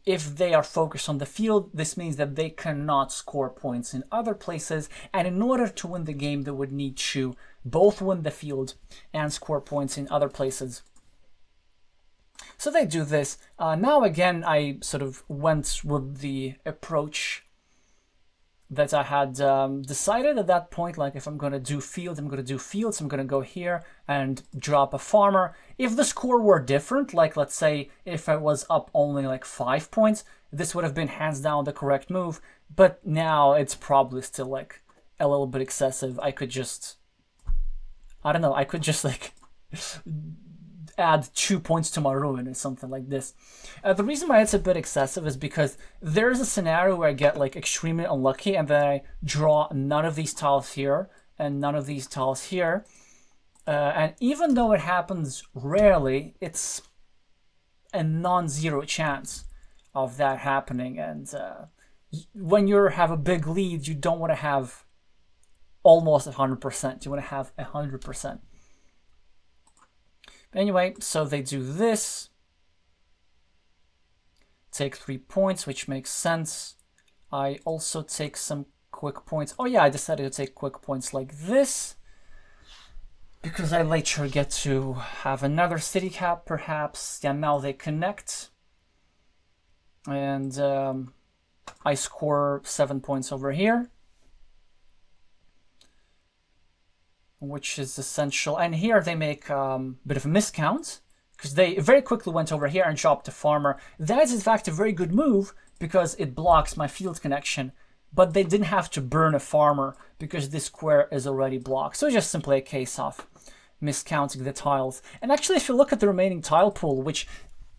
if they are focused on the field, this means that they cannot score points in other places. And in order to win the game, they would need to both win the field and score points in other places. So they do this. Now again, I sort of went with the approach that I had decided at that point. Like, if I'm going to do field, I'm going to do field. So I'm going to go here and drop a farmer. If the score were different, like let's say if I was up only like 5 points, this would have been hands down the correct move. But now it's probably still like a little bit excessive. I could just, I don't know, I could just like add 2 points to my ruin or something like this. The reason why it's a bit excessive is because there's a scenario where I get like extremely unlucky and then I draw none of these tiles here and none of these tiles here. And even though it happens rarely, it's a non-zero chance of that happening. And when you have a big lead, you don't want to have almost 100%. You want to have 100%. Anyway, so they do this. Take 3 points, which makes sense. I also take some quick points. Oh yeah, I decided to take quick points like this. because I later get to have another city cap, perhaps. Yeah, now they connect. And I score 7 points over here, which is essential. And here they make a bit of a miscount, because they very quickly went over here and chopped the farmer. That is in fact a very good move, because it blocks my field connection. But they didn't have to burn a farmer, because this square is already blocked. So it's just simply a case of miscounting the tiles. And actually, if you look at the remaining tile pool, which,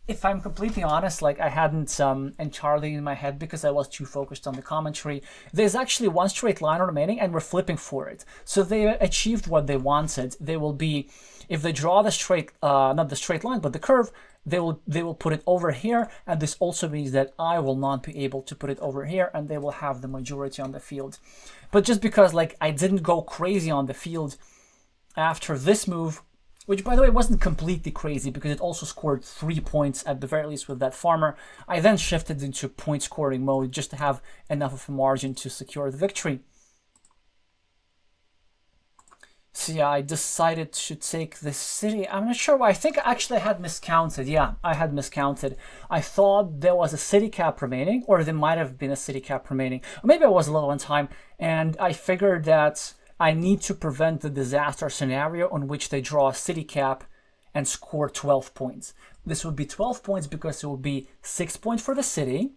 if I'm completely honest, like I hadn't entirely in my head because I was too focused on the commentary, there's actually one straight line remaining and we're flipping for it. So they achieved what they wanted. They will be, if they draw the straight, not the straight line, but the curve, they will put it over here, and this also means that I will not be able to put it over here, and they will have the majority on the field. But just because like I didn't go crazy on the field after this move, which by the way wasn't completely crazy because it also scored 3 points at the very least with that farmer, I then shifted into point scoring mode just to have enough of a margin to secure the victory. So yeah, I decided to take this city. I'm not sure why. I think actually I had miscounted. Yeah, I had miscounted. I thought there was a city cap remaining, or there might have been a city cap remaining. Or maybe I was low on time, and I figured that I need to prevent the disaster scenario on which they draw a city cap and score 12 points. This would be 12 points because it would be 6 points for the city,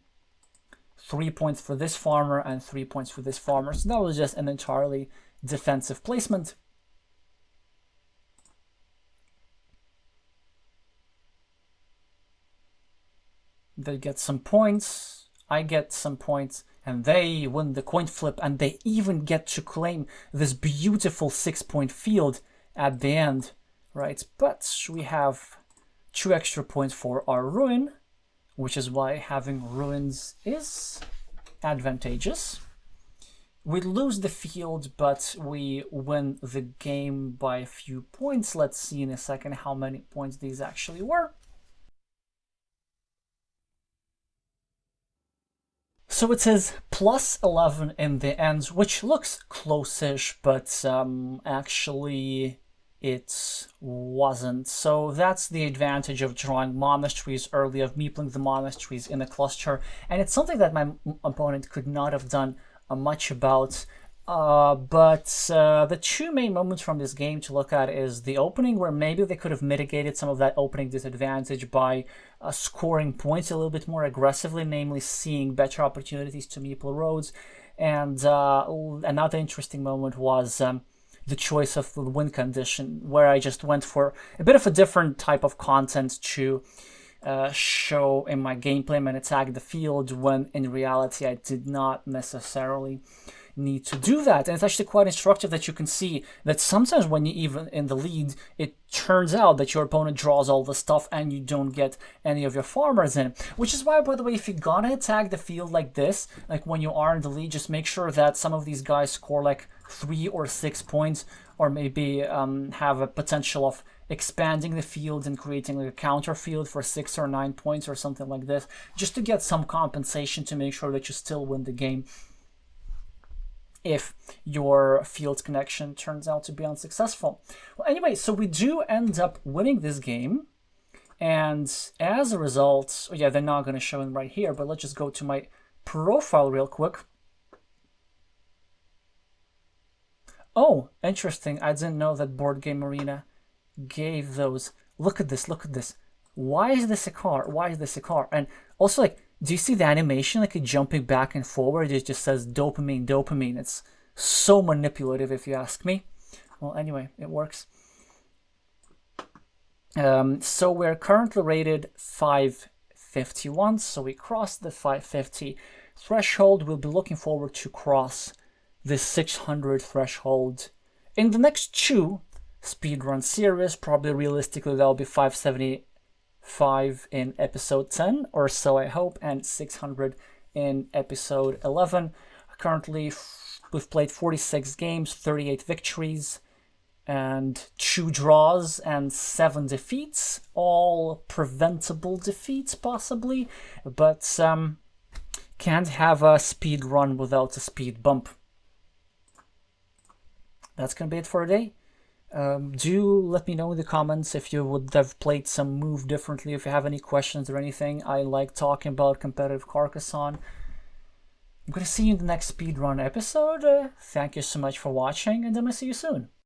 3 points for this farmer, and 3 points for this farmer. So that was just an entirely defensive placement. They get some points, I get some points, and they win the coin flip, and they even get to claim this beautiful 6-point field at the end, right? But we have 2 extra points for our ruin, which is why having ruins is advantageous. We lose the field, but we win the game by a few points. Let's see in a second how many points these actually were. So it says plus 11 in the end, which looks close-ish, but actually it wasn't. So that's the advantage of drawing monasteries early, of meepling the monasteries in a cluster. And it's something that my opponent could not have done much about. But the 2 main moments from this game to look at is the opening, where maybe they could have mitigated some of that opening disadvantage by scoring points a little bit more aggressively, namely seeing better opportunities to meeple roads. And another interesting moment was the choice of the win condition, where I just went for a bit of a different type of content to show in my gameplay and attack the field, when in reality I did not necessarily need to do that. And it's actually quite instructive that you can see that sometimes when you're even in the lead, it turns out that your opponent draws all the stuff and you don't get any of your farmers in. Which is why, by the way, if you're gonna attack the field like this, like when you are in the lead, just make sure that some of these guys score like 3 or 6 points, or maybe have a potential of expanding the field and creating like a counter field for 6 or 9 points or something like this, just to get some compensation to make sure that you still win the game if your field connection turns out to be unsuccessful. Well, anyway, so we do end up winning this game, and as a result, oh yeah, they're not going to show it right here, but let's just go to my profile real quick. Oh, interesting. I didn't know that Board Game Arena gave those. Look at this, look at this. Why is this a car? Why is this a car? And also, like, do you see the animation, like it jumping back and forward? It just says dopamine, dopamine. It's so manipulative, if you ask me. Well, anyway, it works. So we're currently rated 551, so we crossed the 550 threshold. We'll be looking forward to cross the 600 threshold in the next 2 speedrun series. Probably realistically, that'll be 575 in episode 10 or so, I hope, and 600 in episode 11. Currently, we've played 46 games, 38 victories, and 2 draws and 7 defeats, all preventable defeats possibly, but can't have a speed run without a speed bump. That's gonna be it for today. Do let me know in the comments if you would have played some move differently, if you have any questions or anything. I like talking about competitive Carcassonne. I'm gonna see you in the next speedrun episode. Thank you so much for watching, and I'm gonna see you soon.